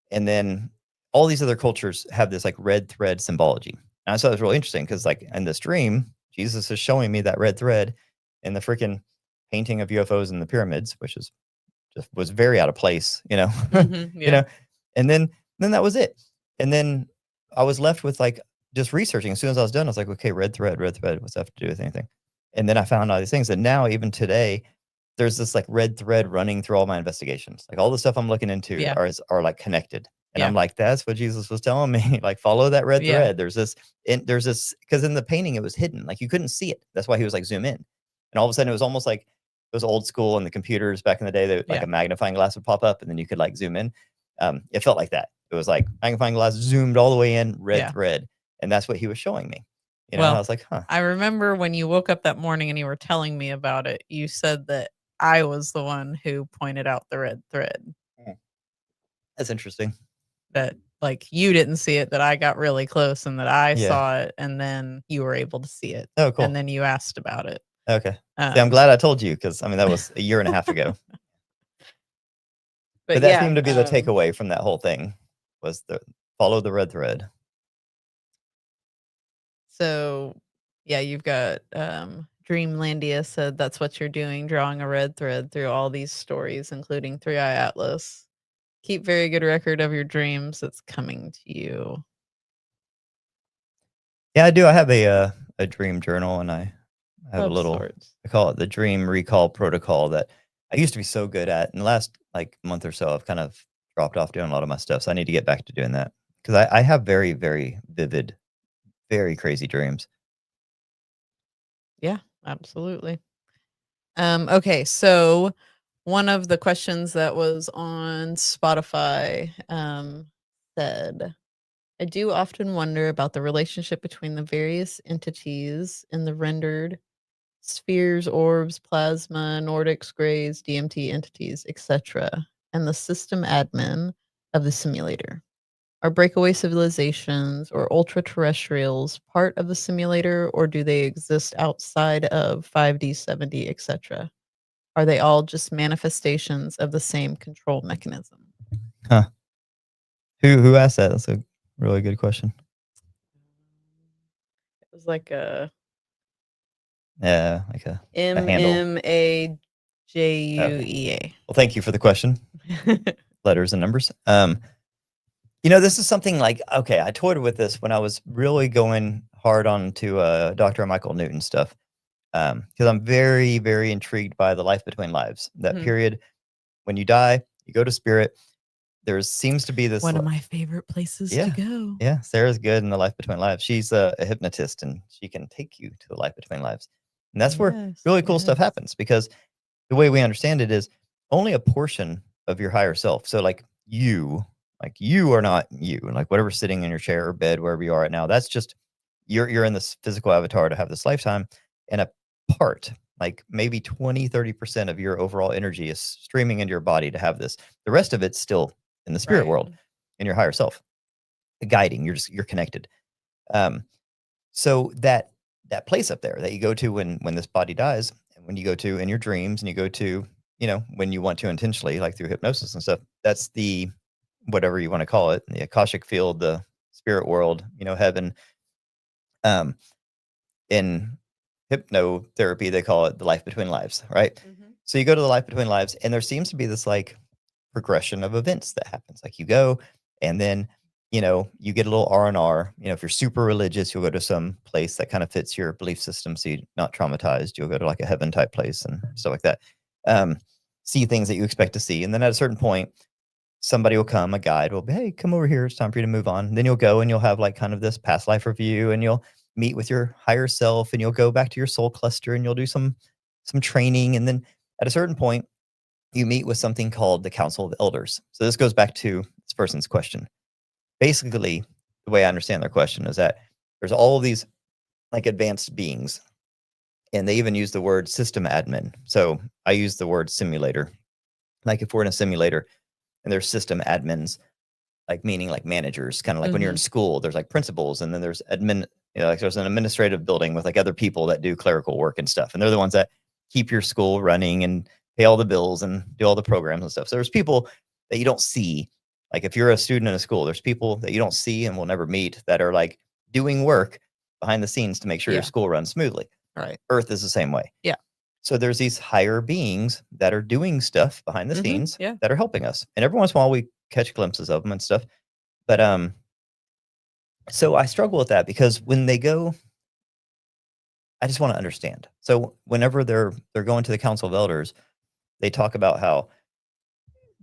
And then all these other cultures have this like red thread symbology. And I thought it was really interesting because, like, in this dream, Jesus is showing me that red thread in the freaking painting of UFOs in the pyramids, which is just was very out of place, Mhm. you Yeah. know. And then that was it. And then I was left with like just researching. As soon as I was done, I was like, okay, red thread, what's that have to do with anything? And then I found all these things. And now, even today, there's this like red thread running through all my investigations. Like all the stuff I'm looking into Yeah. are like connected. And Yeah. I'm like, that's what Jesus was telling me. Like, follow that red Yeah. thread. There's this, because in the painting it was hidden. Like you couldn't see it. That's why he was like zoom in. And all of a sudden it was almost like it was old school in the computers back in the day. That like Yeah. a magnifying glass would pop up and then you could like zoom in. It felt like that. It was like magnifying glass zoomed all the way in, red Yeah. thread. And that's what he was showing me. Well, I was like, huh. I remember when you woke up that morning and you were telling me about it, you said that I was the one who pointed out the red thread. That's interesting. That like you didn't see it, that I got really close and that I Yeah. saw it, and then you were able to see it. Oh, cool. And then you asked about it. Okay. See, I'm glad I told you, because I mean that was a year and a half ago. But that yeah, seemed to be the takeaway from that whole thing, was the follow the red thread. So yeah, you've got Dreamlandia said that's what you're doing, drawing a red thread through all these stories, including Three Eye Atlas. Keep very good record of your dreams. It's coming to you. Yeah, I do. I have a dream journal, and I have Of a little. sorts. I call it the dream recall protocol that I used to be so good at. In the last like month or so, I've kind of dropped off doing a lot of my stuff. So I need to get back to doing that, because I have very, very vivid, very crazy dreams. Yeah, absolutely. Okay, so one of the questions that was on Spotify said, I do often wonder about the relationship between the various entities in the rendered spheres, orbs, plasma, Nordics, grays, DMT entities, etc., and the system admin of the simulator. Are breakaway civilizations or ultra terrestrials part of the simulator, or do they exist outside of 5D, 7D, etc.? Are they all just manifestations of the same control mechanism? Huh? Who asked that? That's a really good question. It was like a Yeah, like a handle. MMAJUEA. Well, thank you for the question. Letters and numbers. This is something like, okay, I toyed with this when I was really going hard on to Dr. Michael Newton stuff, because I'm very, very intrigued by the life between lives. That Mhm. period when you die, you go to spirit. There seems to be this One of my favorite places Yeah. to go. Yeah, Sarah's good in the life between lives. She's a hypnotist, and she can take you to the life between lives. And that's where Yes, really cool stuff yes. happens, because the way we understand it is only a portion of your higher self. So like you are not you. Like whatever's sitting in your chair or bed, wherever you are right now, that's just you're in this physical avatar to have this lifetime. And a part, like maybe 20-30% of your overall energy is streaming into your body to have this. The rest of it's still in the spirit Right. world, in your higher self, guiding. You're connected. So that place up there that you go to when this body dies, and when you go to in your dreams, and you go to, when you want to intentionally, like through hypnosis and stuff, that's the, whatever you want to call it, the Akashic field, the spirit world, heaven. In hypnotherapy, they call it the life between lives, right? So you go to the life between lives, and there seems to be this like progression of events that happens. Like you go, and then you get a little R&R. If you're super religious, you'll go to some place that kind of fits your belief system, so you're not traumatized. You'll go to like a heaven type place and stuff like that. See things that you expect to see, and then at a certain point, somebody will come, a guide will be, hey, come over here. It's time for you to move on. And then you'll go and you'll have like kind of this past life review, and you'll meet with your higher self, and you'll go back to your soul cluster, and you'll do some training. And then at a certain point, you meet with something called the Council of Elders. So this goes back to this person's question. Basically, the way I understand their question is that there's all of these like advanced beings, and they even use the word system admin. So I use the word simulator. Like if we're in a simulator and there's system admins, like meaning like managers, kind of like when you're in school, there's like principals, and then there's admin, like there's an administrative building with like other people that do clerical work and stuff. And they're the ones that keep your school running and pay all the bills and do all the programs and stuff. So there's people that you don't see. Like if you're a student in a school, there's people that you don't see and will never meet that are like doing work behind the scenes to make sure your school runs smoothly. Right. Earth is the same way. Yeah. So there's these higher beings that are doing stuff behind the scenes that are helping us. And every once in a while we catch glimpses of them and stuff. But so I struggle with that because when they go, I just want to understand. So whenever they're going to the Council of Elders, they talk about how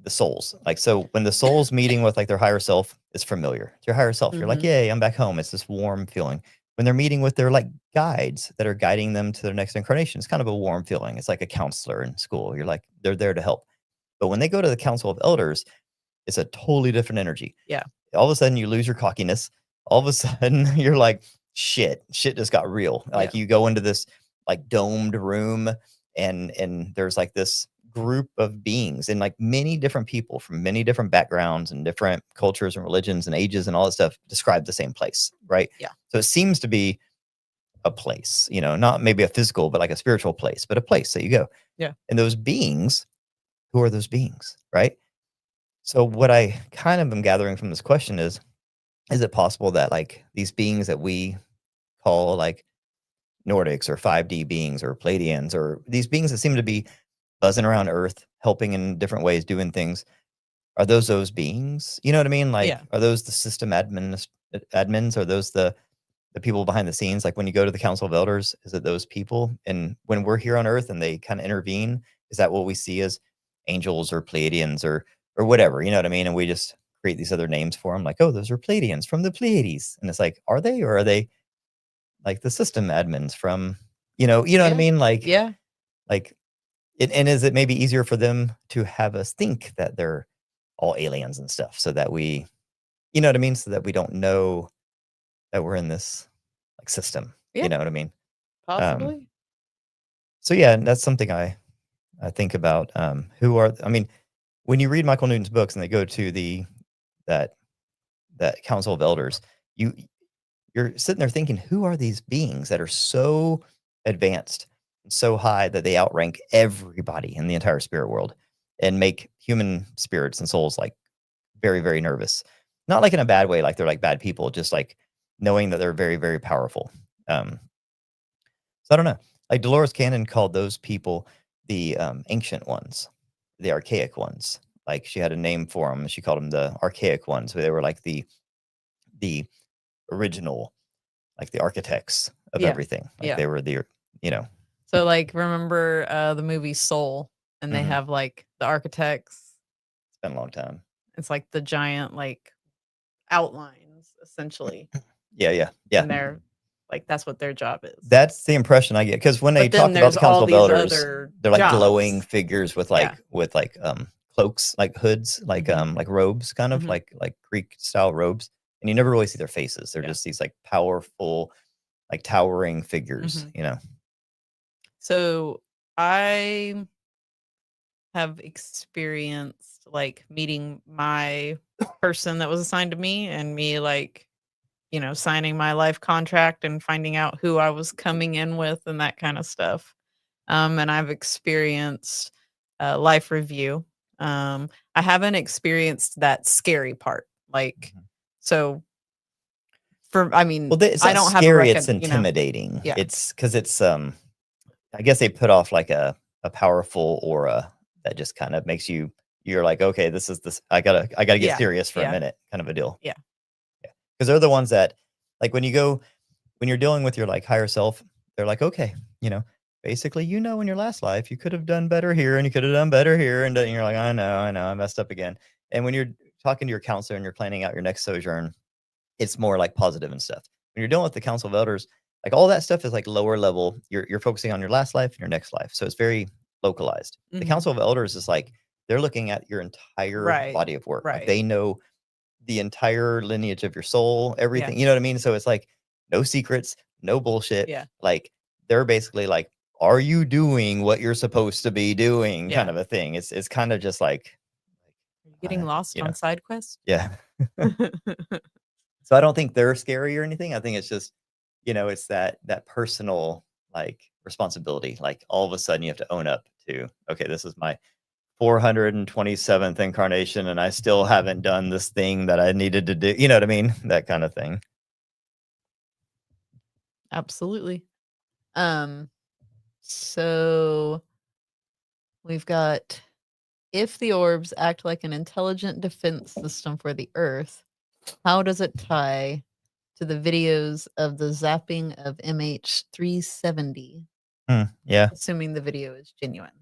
the souls, like, so when the soul's meeting with like their higher self, it's familiar. It's your higher self. You're like, yay, I'm back home. It's this warm feeling. When they're meeting with their like guides that are guiding them to their next incarnation, it's kind of a warm feeling. It's like a counselor in school. You're like, they're there to help. But when they go to the Council of Elders, it's a totally different energy. Yeah. All of a sudden you lose your cockiness. All of a sudden you're like, shit just got real. Like you go into this like domed room, and there's like this group of beings and like many different people from many different backgrounds and different cultures and religions and ages and all that stuff describe the same place, right? Yeah. So it seems to be a place, not maybe a physical, but like a spiritual place, but a place that you go. Yeah. And those beings, who are those beings, right? So what I kind of am gathering from this question is it possible that like these beings that we call like Nordics or 5D beings or Pleiadians, or these beings that seem to be buzzing around Earth, helping in different ways, doing things, are those beings? You know what I mean? Like, are those the system admins? Are those the people behind the scenes? Like when you go to the Council of Elders, is it those people? And when we're here on Earth and they kind of intervene, is that what we see as angels or Pleiadians or whatever? You know what I mean? And we just create these other names for them, like, oh, those are Pleiadians from the Pleiades. And it's like, are they, or are they like the system admins from, you know what I mean? Like, like, and is it maybe easier for them to have us think that they're all aliens and stuff, so that we, you know what I mean? So that we don't know that we're in this like system, you know what I mean? Possibly. So yeah, and that's something I think about. I mean, when you read Michael Newton's books and they go to that Council of Elders, you're sitting there thinking, who are these beings that are so advanced and so high that they outrank everybody in the entire spirit world and make human spirits and souls like very, very nervous? Not like in a bad way, like they're like bad people, just like knowing that they're very, very powerful. So I don't know. Like Dolores Cannon called those people the ancient ones, the archaic ones. Like she had a name for them. She called them the archaic ones. They were like the original, like the architects of everything. Like they were the, So like remember the movie Soul, and they have like the architects. It's been a long time. It's like the giant like outlines essentially. Yeah. And they're like, that's what their job is. That's the impression I get, because when they talk about the Council of Elders, they're like glowing figures with like cloaks, like hoods, like robes, kind of like Greek style robes, and you never really see their faces. They're just these like powerful, like towering figures, So I have experienced like meeting my person that was assigned to me, and me like, signing my life contract and finding out who I was coming in with and that kind of stuff. And I've experienced life review. I haven't experienced that scary part. Like, so I mean, Well, it's I not don't have a scary. It's reckon, you know. intimidating. Yeah. It's because it's I guess they put off like a powerful aura that just kind of makes you're like, okay, this is this. I gotta get Yeah, serious for a yeah. minute, kind of a deal. Yeah. Because they're the ones that, like, when you're dealing with your like higher self, they're like, okay, basically, in your last life, you could have done better here and you could have done better here, and then you're like, I know, I messed up again. And when you're talking to your counselor and you're planning out your next sojourn, it's more like positive and stuff. When you're dealing with the council of elders, like all that stuff is like lower level. You're focusing on your last life and your next life, so it's very localized. The Mhm. council of elders is like they're looking at your entire Right, body of work. Like right. they know the entire lineage of your soul, everything. Yeah. You know what I mean? So it's like no secrets, no bullshit. Yeah. Like they're basically like, are you doing what you're supposed to be doing? Kind Yeah. of a thing. It's kind of just like Are you getting lost on side quests? yeah. So I don't think they're scary or anything. I think it's just, it's that personal like responsibility. Like all of a sudden you have to own up to, okay, this is my 427th incarnation and I still haven't done this thing that I needed to do. You know what I mean? That kind of thing. Absolutely. So we've got, if the orbs act like an intelligent defense system for the Earth, how does it tie to the videos of the zapping of MH370? Yeah. Assuming the video is genuine.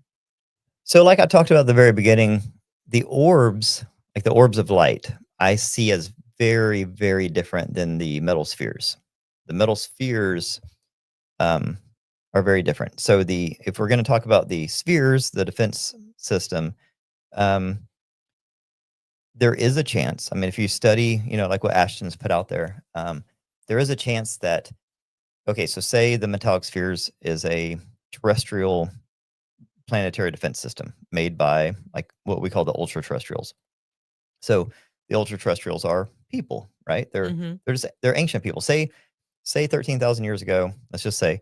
So like I talked about at the very beginning, the orbs, like the orbs of light, I see as very, very different than the metal spheres. The metal spheres are very different. So if we're going to talk about the spheres, the defense system, there is a chance. I mean, if you study, like what Ashton's put out there, there is a chance that, okay, so say the metallic spheres is a terrestrial planetary defense system made by like what we call the ultra terrestrials. So the ultra terrestrials are people, right? They're ancient people. Say 13,000 years ago, let's just say,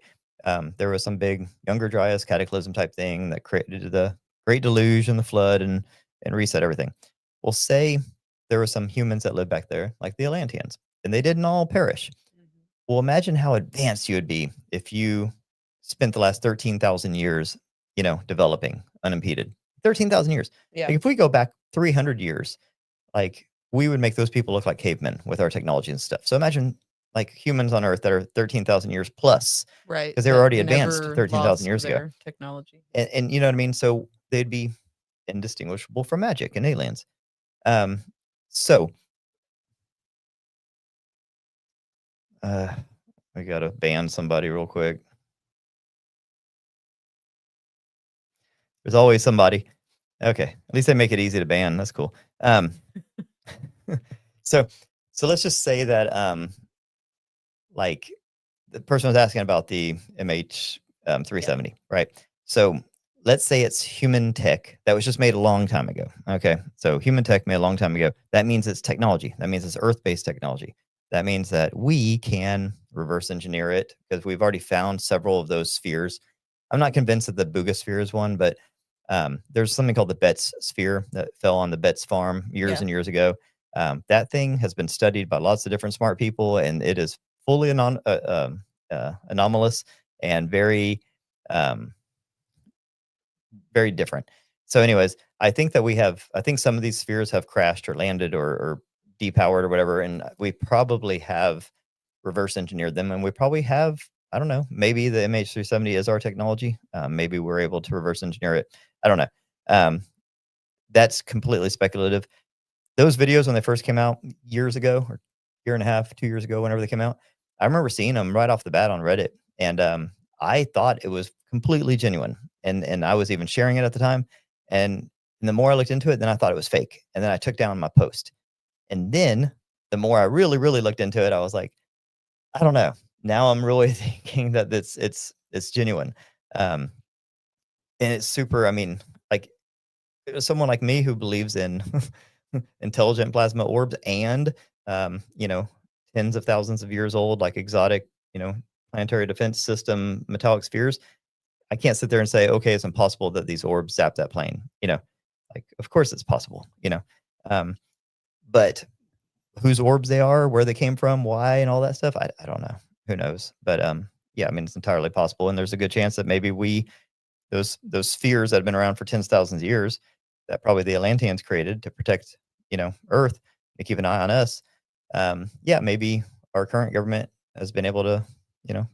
there was some big Younger Dryas cataclysm type thing that created the Great Deluge and the flood and reset everything. Well, say there were some humans that lived back there, like the Atlanteans, and they didn't all perish. Well, imagine how advanced you would be if you spent the last 13,000 years, developing unimpeded. 13,000 years. Yeah. Like if we go back 300 years, like we would make those people look like cavemen with our technology and stuff. So imagine like humans on Earth that are 13,000 years plus, right? Because they were already advanced 13,000 years ago. Technology, and you know what I mean. So they'd be indistinguishable from magic and aliens. So we gotta ban somebody real quick. There's always somebody. Okay, at least they make it easy to ban. That's cool. So let's just say that like the person was asking about the MH 370, right? So let's say it's human tech that was just made a long time ago. Okay, so human tech made a long time ago. That means it's technology. That means it's Earth-based technology. That means that we can reverse engineer it because we've already found several of those spheres. I'm not convinced that the Buga sphere is one, but there's something called the Betts sphere that fell on the Betts farm years and years ago. That thing has been studied by lots of different smart people, and it is fully anomalous and very, very different. So, anyways, I think some of these spheres have crashed or landed or depowered or whatever, and we probably have reverse engineered them, and we probably have. I don't know. Maybe the MH370 is our technology. Maybe we're able to reverse engineer it. I don't know. That's completely speculative. Those videos when they first came out years ago, or year and a half, 2 years ago, whenever they came out, I remember seeing them right off the bat on Reddit, and I thought it was completely genuine, and I was even sharing it at the time. And the more I looked into it, then I thought it was fake, and then I took down my post. And then the more I really, really looked into it, I was like, I don't know. Now I'm really thinking that it's genuine, and it's super. I mean, like someone like me who believes in intelligent plasma orbs and tens of thousands of years old, like exotic, planetary defense system metallic spheres. I can't sit there and say, okay, it's impossible that these orbs zap that plane. Like of course it's possible. But whose orbs they are, where they came from, why, and all that stuff. I don't know. Who knows? But yeah, I mean, it's entirely possible, and there's a good chance that maybe those spheres that have been around for tens of thousands of years, that probably the Atlanteans created to protect, Earth and keep an eye on us. Yeah, maybe our current government has been able to,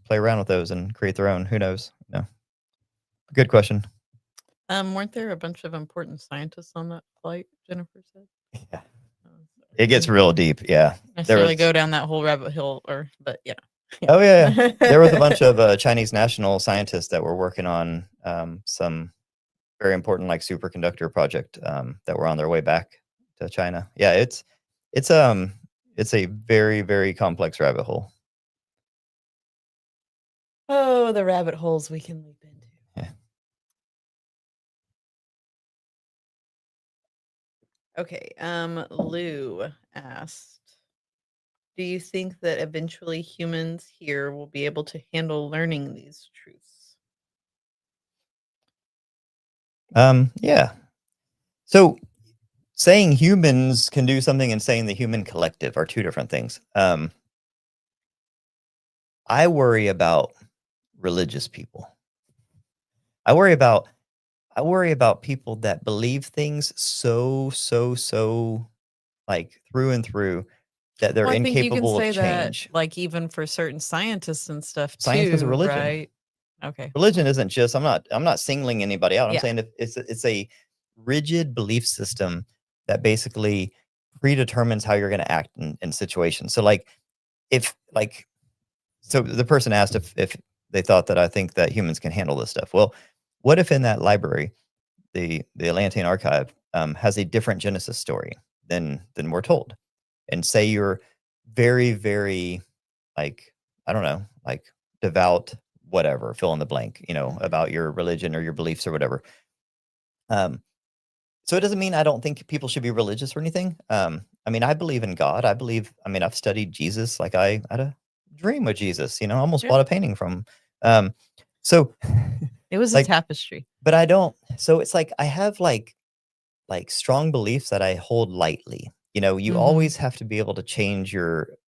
play around with those and create their own. Who knows? Good question. Weren't there a bunch of important scientists on that flight? Jennifer said. Yeah, Oh, sorry. it gets real deep. Yeah, Necessarily go down that whole rabbit hole, but yeah. Oh yeah, there was a bunch of Chinese national scientists that were working on some very important like superconductor project that were on their way back to China. Yeah, it's a very, very complex rabbit hole. Oh, the rabbit holes we can leap into. Yeah. Okay, Lou asked, do you think that eventually humans here will be able to handle learning these truths? Yeah. So saying humans can do something and saying the human collective are two different things. I worry about religious people. I worry about people that believe things so like through and through that they're Well, I think you can incapable of say that, change. like, even for certain scientists and stuff Science is a too, religion. right? Okay. Religion isn't just I'm not singling anybody out. I'm Yeah. saying it's a rigid belief system that basically predetermines how you're going to act in situations. So like so the person asked if they thought that I think that humans can handle this stuff. Well, what if in that library, the Atlantean archive has a different Genesis story than we're told, and say you're very, very like I don't know, like devout, whatever, fill in the blank, about your religion or your beliefs or whatever. So it doesn't mean I don't think people should be religious or anything. I mean, I believe in God. I mean, I've studied Jesus. Like I had a dream with Jesus. Almost Yeah. bought a painting from. So It was like, a tapestry. but I don't. So it's like I have like strong beliefs that I hold lightly. You always have to be able to change your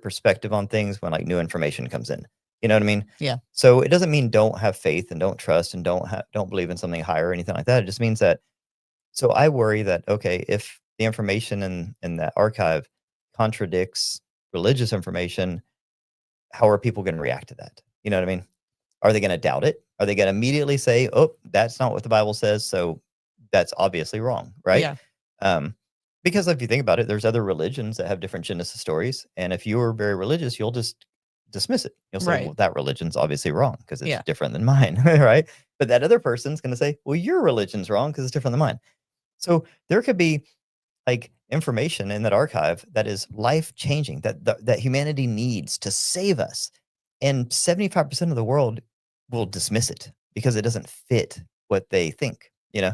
perspective on things when like new information comes in. You know what I mean? Yeah. So it doesn't mean don't have faith and don't trust and don't believe in something higher or anything like that. It just means that. So I worry that okay, if the information in that archive contradicts religious information, how are people going to react to that? You know what I mean? Are they going to doubt it? Are they going to immediately say, "Oh, that's not what the Bible says, so that's obviously wrong," right? Yeah. Because if you think about it, there's other religions that have different Genesis stories, and if you're very religious, you'll just dismiss it. You'll say, Right. "Well, that religion's obviously wrong because it's Yeah. different than mine," right? But that other person's going to say, "Well, your religion's wrong because it's different than mine." So there could be like information in that archive that is life changing that humanity needs to save us, and 75% of the world will dismiss it because it doesn't fit what they think. Yeah.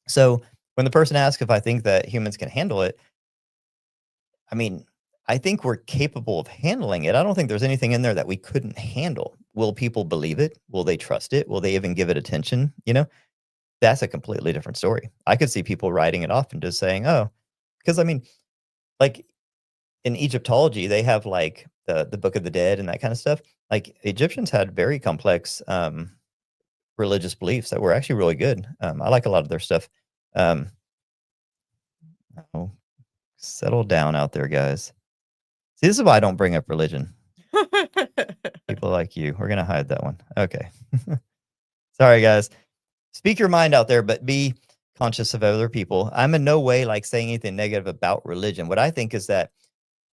So when the person asks if I think that humans can handle it, I mean, I think we're capable of handling it. I don't think there's anything in there that we couldn't handle. Will people believe it? Will they trust it? Will they even give it attention? That's a completely different story. I could see people writing it off and just saying, "Oh," because I mean, like in Egyptology, they have like the Book of the Dead and that kind of stuff. Like Egyptians had very complex religious beliefs that were actually really good. I like a lot of their stuff. Oh, settle down out there, guys. See, this is why I don't bring up religion. People like you, we're gonna hide that one. Okay. Sorry, guys. Speak your mind out there, but be conscious of other people. I'm in no way like saying anything negative about religion. What I think is that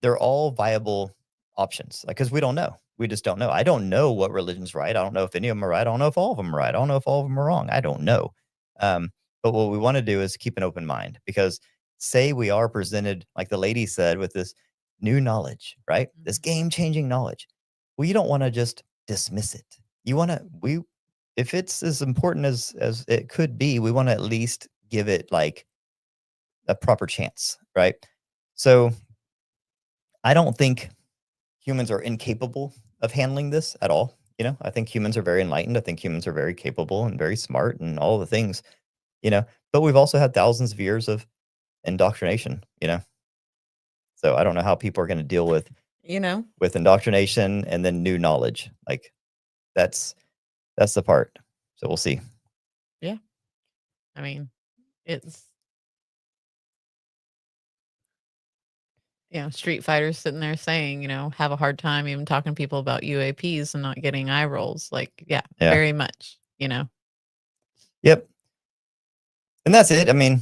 they're all viable options, like because we don't know. We just don't know. I don't know what religion's right. I don't know if any of them are right. I don't know if all of them are right. I don't know if all of them are wrong. I don't know. But what we want to do is keep an open mind because say we are presented, like the lady said, with this new knowledge, right? This game-changing knowledge. Well, you don't want to just dismiss it. You want to if it's as important as it could be, we want to at least give it like a proper chance, right? So I don't think humans are incapable of handling this at all. I think humans are very enlightened. I think humans are very capable and very smart and all the things, but we've also had thousands of years of indoctrination. So I don't know how people are going to deal with indoctrination and then new knowledge. Like that's the part. So we'll see. Yeah. I mean, it's Street Fighters sitting there saying, have a hard time even talking to people about UAPs and not getting eye rolls. Like, very much, Yep. And that's it. I mean,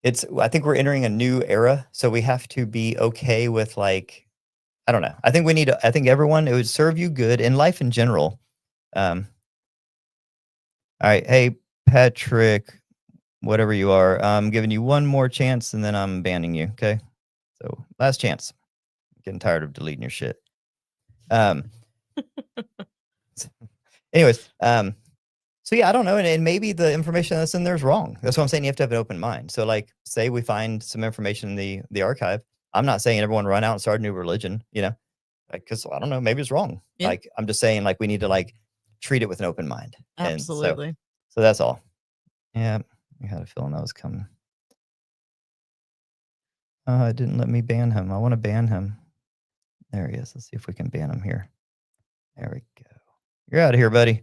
I think we're entering a new era, so we have to be okay with, like, I don't know. I think everyone, it would serve you good in life in general. All right. Hey, Patrick, whatever you are, I'm giving you one more chance and then I'm banning you. Okay. So last chance. I'm getting tired of deleting your shit. Anyways, so yeah, I don't know. And maybe the information that's in there is wrong. That's what I'm saying. You have to have an open mind. So like, say we find some information in the archive. I'm not saying everyone run out and start a new religion, like, cause I don't know, maybe it's wrong. Yeah. Like, I'm just saying, like, we need to like treat it with an open mind. Absolutely. And so that's all. Yeah. I had a feeling that was coming. It didn't let me ban him. I want to ban him. There he is. Let's see if we can ban him here. There we go. You're out of here, buddy.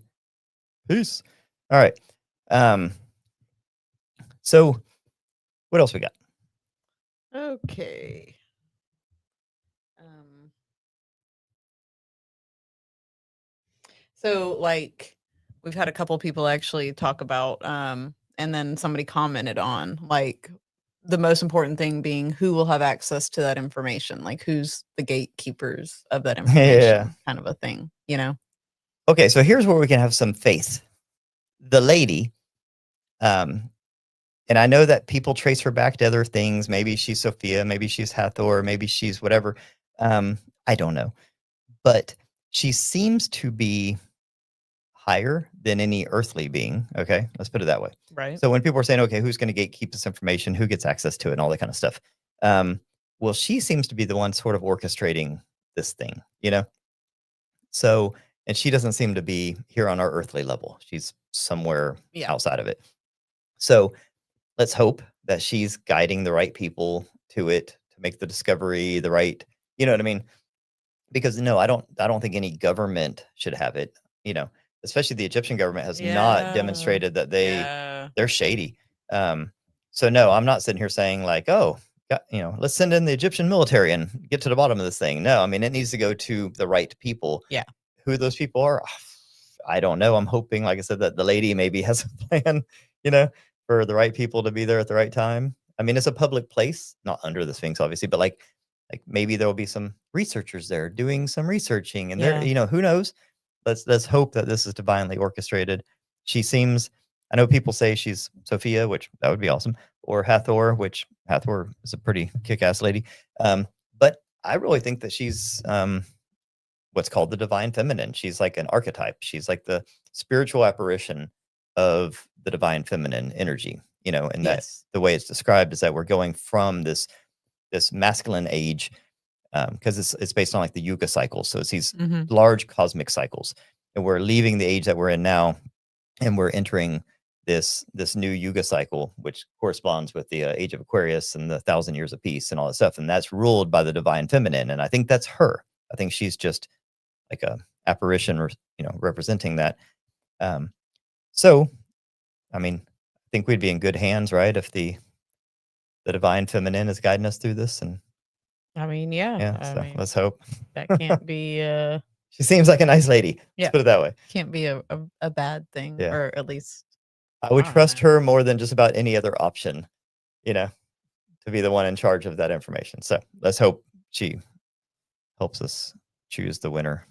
Peace. All right. So what else we got? Okay. So like we've had a couple people actually talk about and then somebody commented on like the most important thing being who will have access to that information, like who's the gatekeepers of that information, kind of a thing, Okay, so here's where we can have some faith. The lady, and I know that people trace her back to other things. Maybe she's Sophia, maybe she's Hathor, maybe she's whatever. I don't know. But she seems to be higher than any earthly being. Okay, let's put it that way. Right. So when people are saying, okay, who's going to gatekeep this information? Who gets access to it and all that kind of stuff? Well, she seems to be the one sort of orchestrating this thing, So, and she doesn't seem to be here on our earthly level. She's somewhere outside of it. So let's hope that she's guiding the right people to it to make the discovery, the right, you know what I mean? Because no, I don't think any government should have it, especially the Egyptian government has not demonstrated that they're shady. So no, I'm not sitting here saying like, oh, let's send in the Egyptian military and get to the bottom of this thing. No, I mean, it needs to go to the right people. Yeah. Who those people are, I don't know. I'm hoping, like I said, that the lady maybe has a plan, for the right people to be there at the right time. I mean, it's a public place, not under the Sphinx, obviously, but like maybe there will be some researchers there doing some researching and there, who knows? Let's hope that this is divinely orchestrated. She seems, I know people say she's Sophia, which that would be awesome, or Hathor, which Hathor is a pretty kick-ass lady. But I really think that she's what's called the divine feminine. She's like an archetype. She's like the spiritual apparition of the divine feminine energy, and that's the way it's described is that we're going from this masculine age, because it's based on like the yuga cycles. So it's these large cosmic cycles, and we're leaving the age that we're in now, and we're entering this new yuga cycle, which corresponds with the age of Aquarius and the 1,000 years of peace and all that stuff. And that's ruled by the divine feminine. And I think that's her. I think she's just like a apparition, representing that. So, I mean, I think we'd be in good hands, right? If the divine feminine is guiding us through this. And I mean, yeah. Let's hope. That can't be she seems like a nice lady. Let's put it that way. Can't be a bad thing, or at least I would trust her more than just about any other option, to be the one in charge of that information. So let's hope she helps us choose the winner.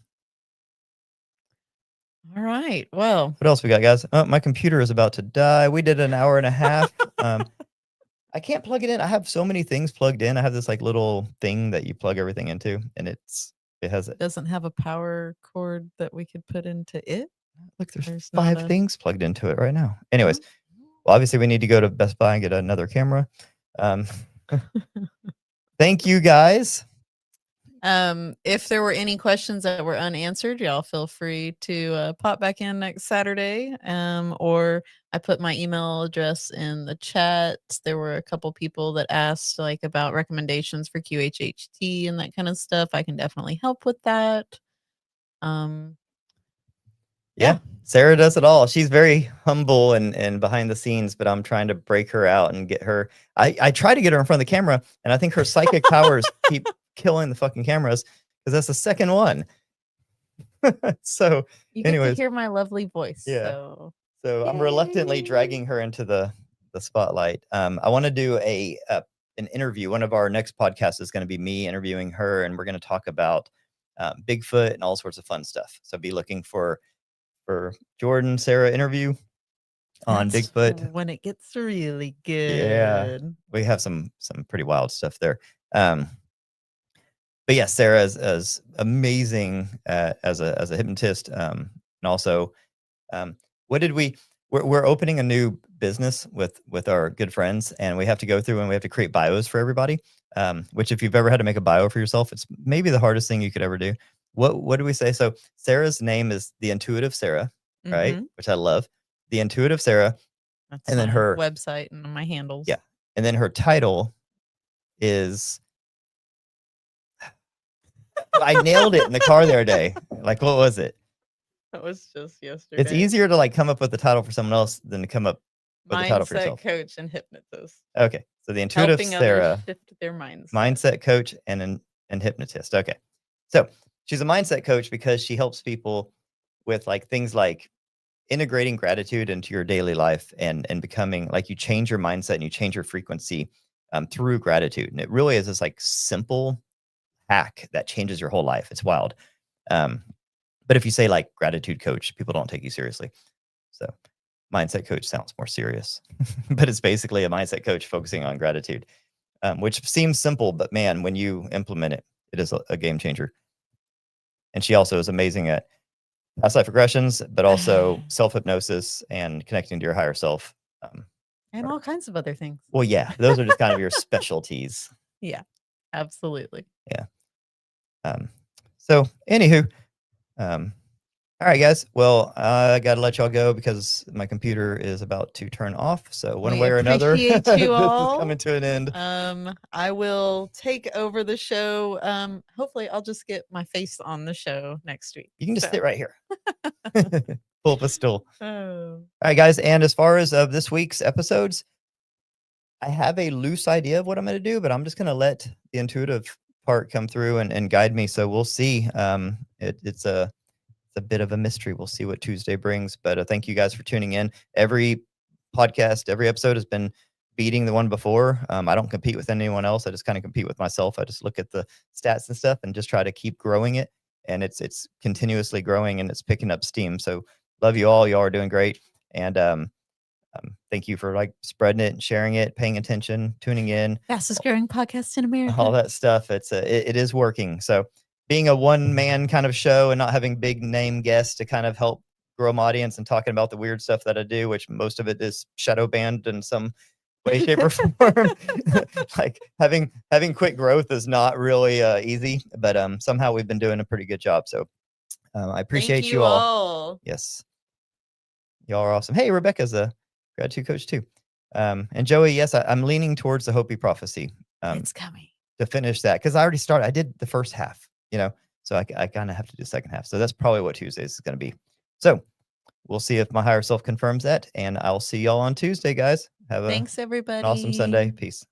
All right. Well, what else we got, guys? Oh, my computer is about to die. We did an hour and a half. I can't plug it in. I have so many things plugged in. I have this like little thing that you plug everything into, and it doesn't have a power cord that we could put into it. Look, there's 5 things plugged into it right now. Anyways, well, obviously we need to go to Best Buy and get another camera. Thank you guys. If there were any questions that were unanswered, y'all feel free to pop back in next Saturday. Or I put my email address in the chat. There were a couple people that asked like about recommendations for QHHT and that kind of stuff. I can definitely help with that. Yeah, Sarah does it all. She's very humble and behind the scenes, but I'm trying to break her out and get her. I try to get her in front of the camera, and I think her psychic powers keep killing the fucking cameras because that's the second one. So, you get anyways, to hear my lovely voice. Yeah. So I'm reluctantly dragging her into the spotlight. I want to do an interview. One of our next podcasts is going to be me interviewing her, and we're going to talk about Bigfoot and all sorts of fun stuff. So be looking for Jordan Sarah interview on that's Bigfoot. when it gets really good. Yeah, we have some pretty wild stuff there. But yeah, Sarah is amazing as a hypnotist, and also we're opening a new business with our good friends, and we have to go through and we have to create bios for everybody. Which if you've ever had to make a bio for yourself, it's maybe the hardest thing you could ever do. What do we say? So Sarah's name is the Intuitive Sarah, right? Which I love. The Intuitive Sarah. That's and then my her website and my handles. Yeah. And then her title is I nailed it in the car the other day. Like, what was it? That was just yesterday. It's easier to like come up with the title for someone else than to come up with the title for yourself. Mindset coach and hypnotist. Okay. So the Intuitive Helping Sarah. others shift their mindset. Mindset coach and hypnotist. Okay. So she's a mindset coach because she helps people with like things like integrating gratitude into your daily life and becoming like you change your mindset and you change your frequency through gratitude. And it really is this like simple hack that changes your whole life. It's wild. But if you say like gratitude coach, people don't take you seriously. So mindset coach sounds more serious, but it's basically a mindset coach focusing on gratitude, which seems simple, but man, when you implement it, it is a game changer. And she also is amazing at past life regressions, but also self-hypnosis and connecting to your higher self. And all kinds of other things. Well, yeah, those are just kind of your specialties. Yeah, absolutely. Yeah. So anywho, all right, guys. Well, I got to let y'all go because my computer is about to turn off. So one way or another, appreciate this you is all. coming to an end. I will take over the show. Hopefully I'll just get my face on the show next week. You can just sit right here. Pull up a stool. Oh. All right, guys. And as far as this week's episodes, I have a loose idea of what I'm going to do, but I'm just going to let the intuitive part come through and guide me. So we'll see. It's a bit of a mystery. We'll see what Tuesday brings. But thank you guys for tuning in. Every podcast, every episode has been beating the one before. I don't compete with anyone else. I just kind of compete with myself. I just look at the stats and stuff and just try to keep growing it. And it's continuously growing and it's picking up steam. So love you all. Y'all are doing great. And thank you for like spreading it and sharing it, paying attention, tuning in. Fastest growing podcast in America. All that stuff. It is working. So being a one-man kind of show and not having big name guests to kind of help grow my audience and talking about the weird stuff that I do, which most of it is shadow banned in some way, shape, or form. Like having quick growth is not really easy, but somehow we've been doing a pretty good job. So I appreciate you all. Yes. Y'all are awesome. Hey, Rebecca's a gratitude coach too. And Joey, yes, I'm leaning towards the Hopi prophecy. It's coming. To finish that, because I already started. I did the first half, so I kind of have to do the second half. So that's probably what Tuesdays is going to be. So we'll see if my higher self confirms that, and I'll see y'all on Tuesday, guys. Thanks, everybody. An awesome Sunday. Peace.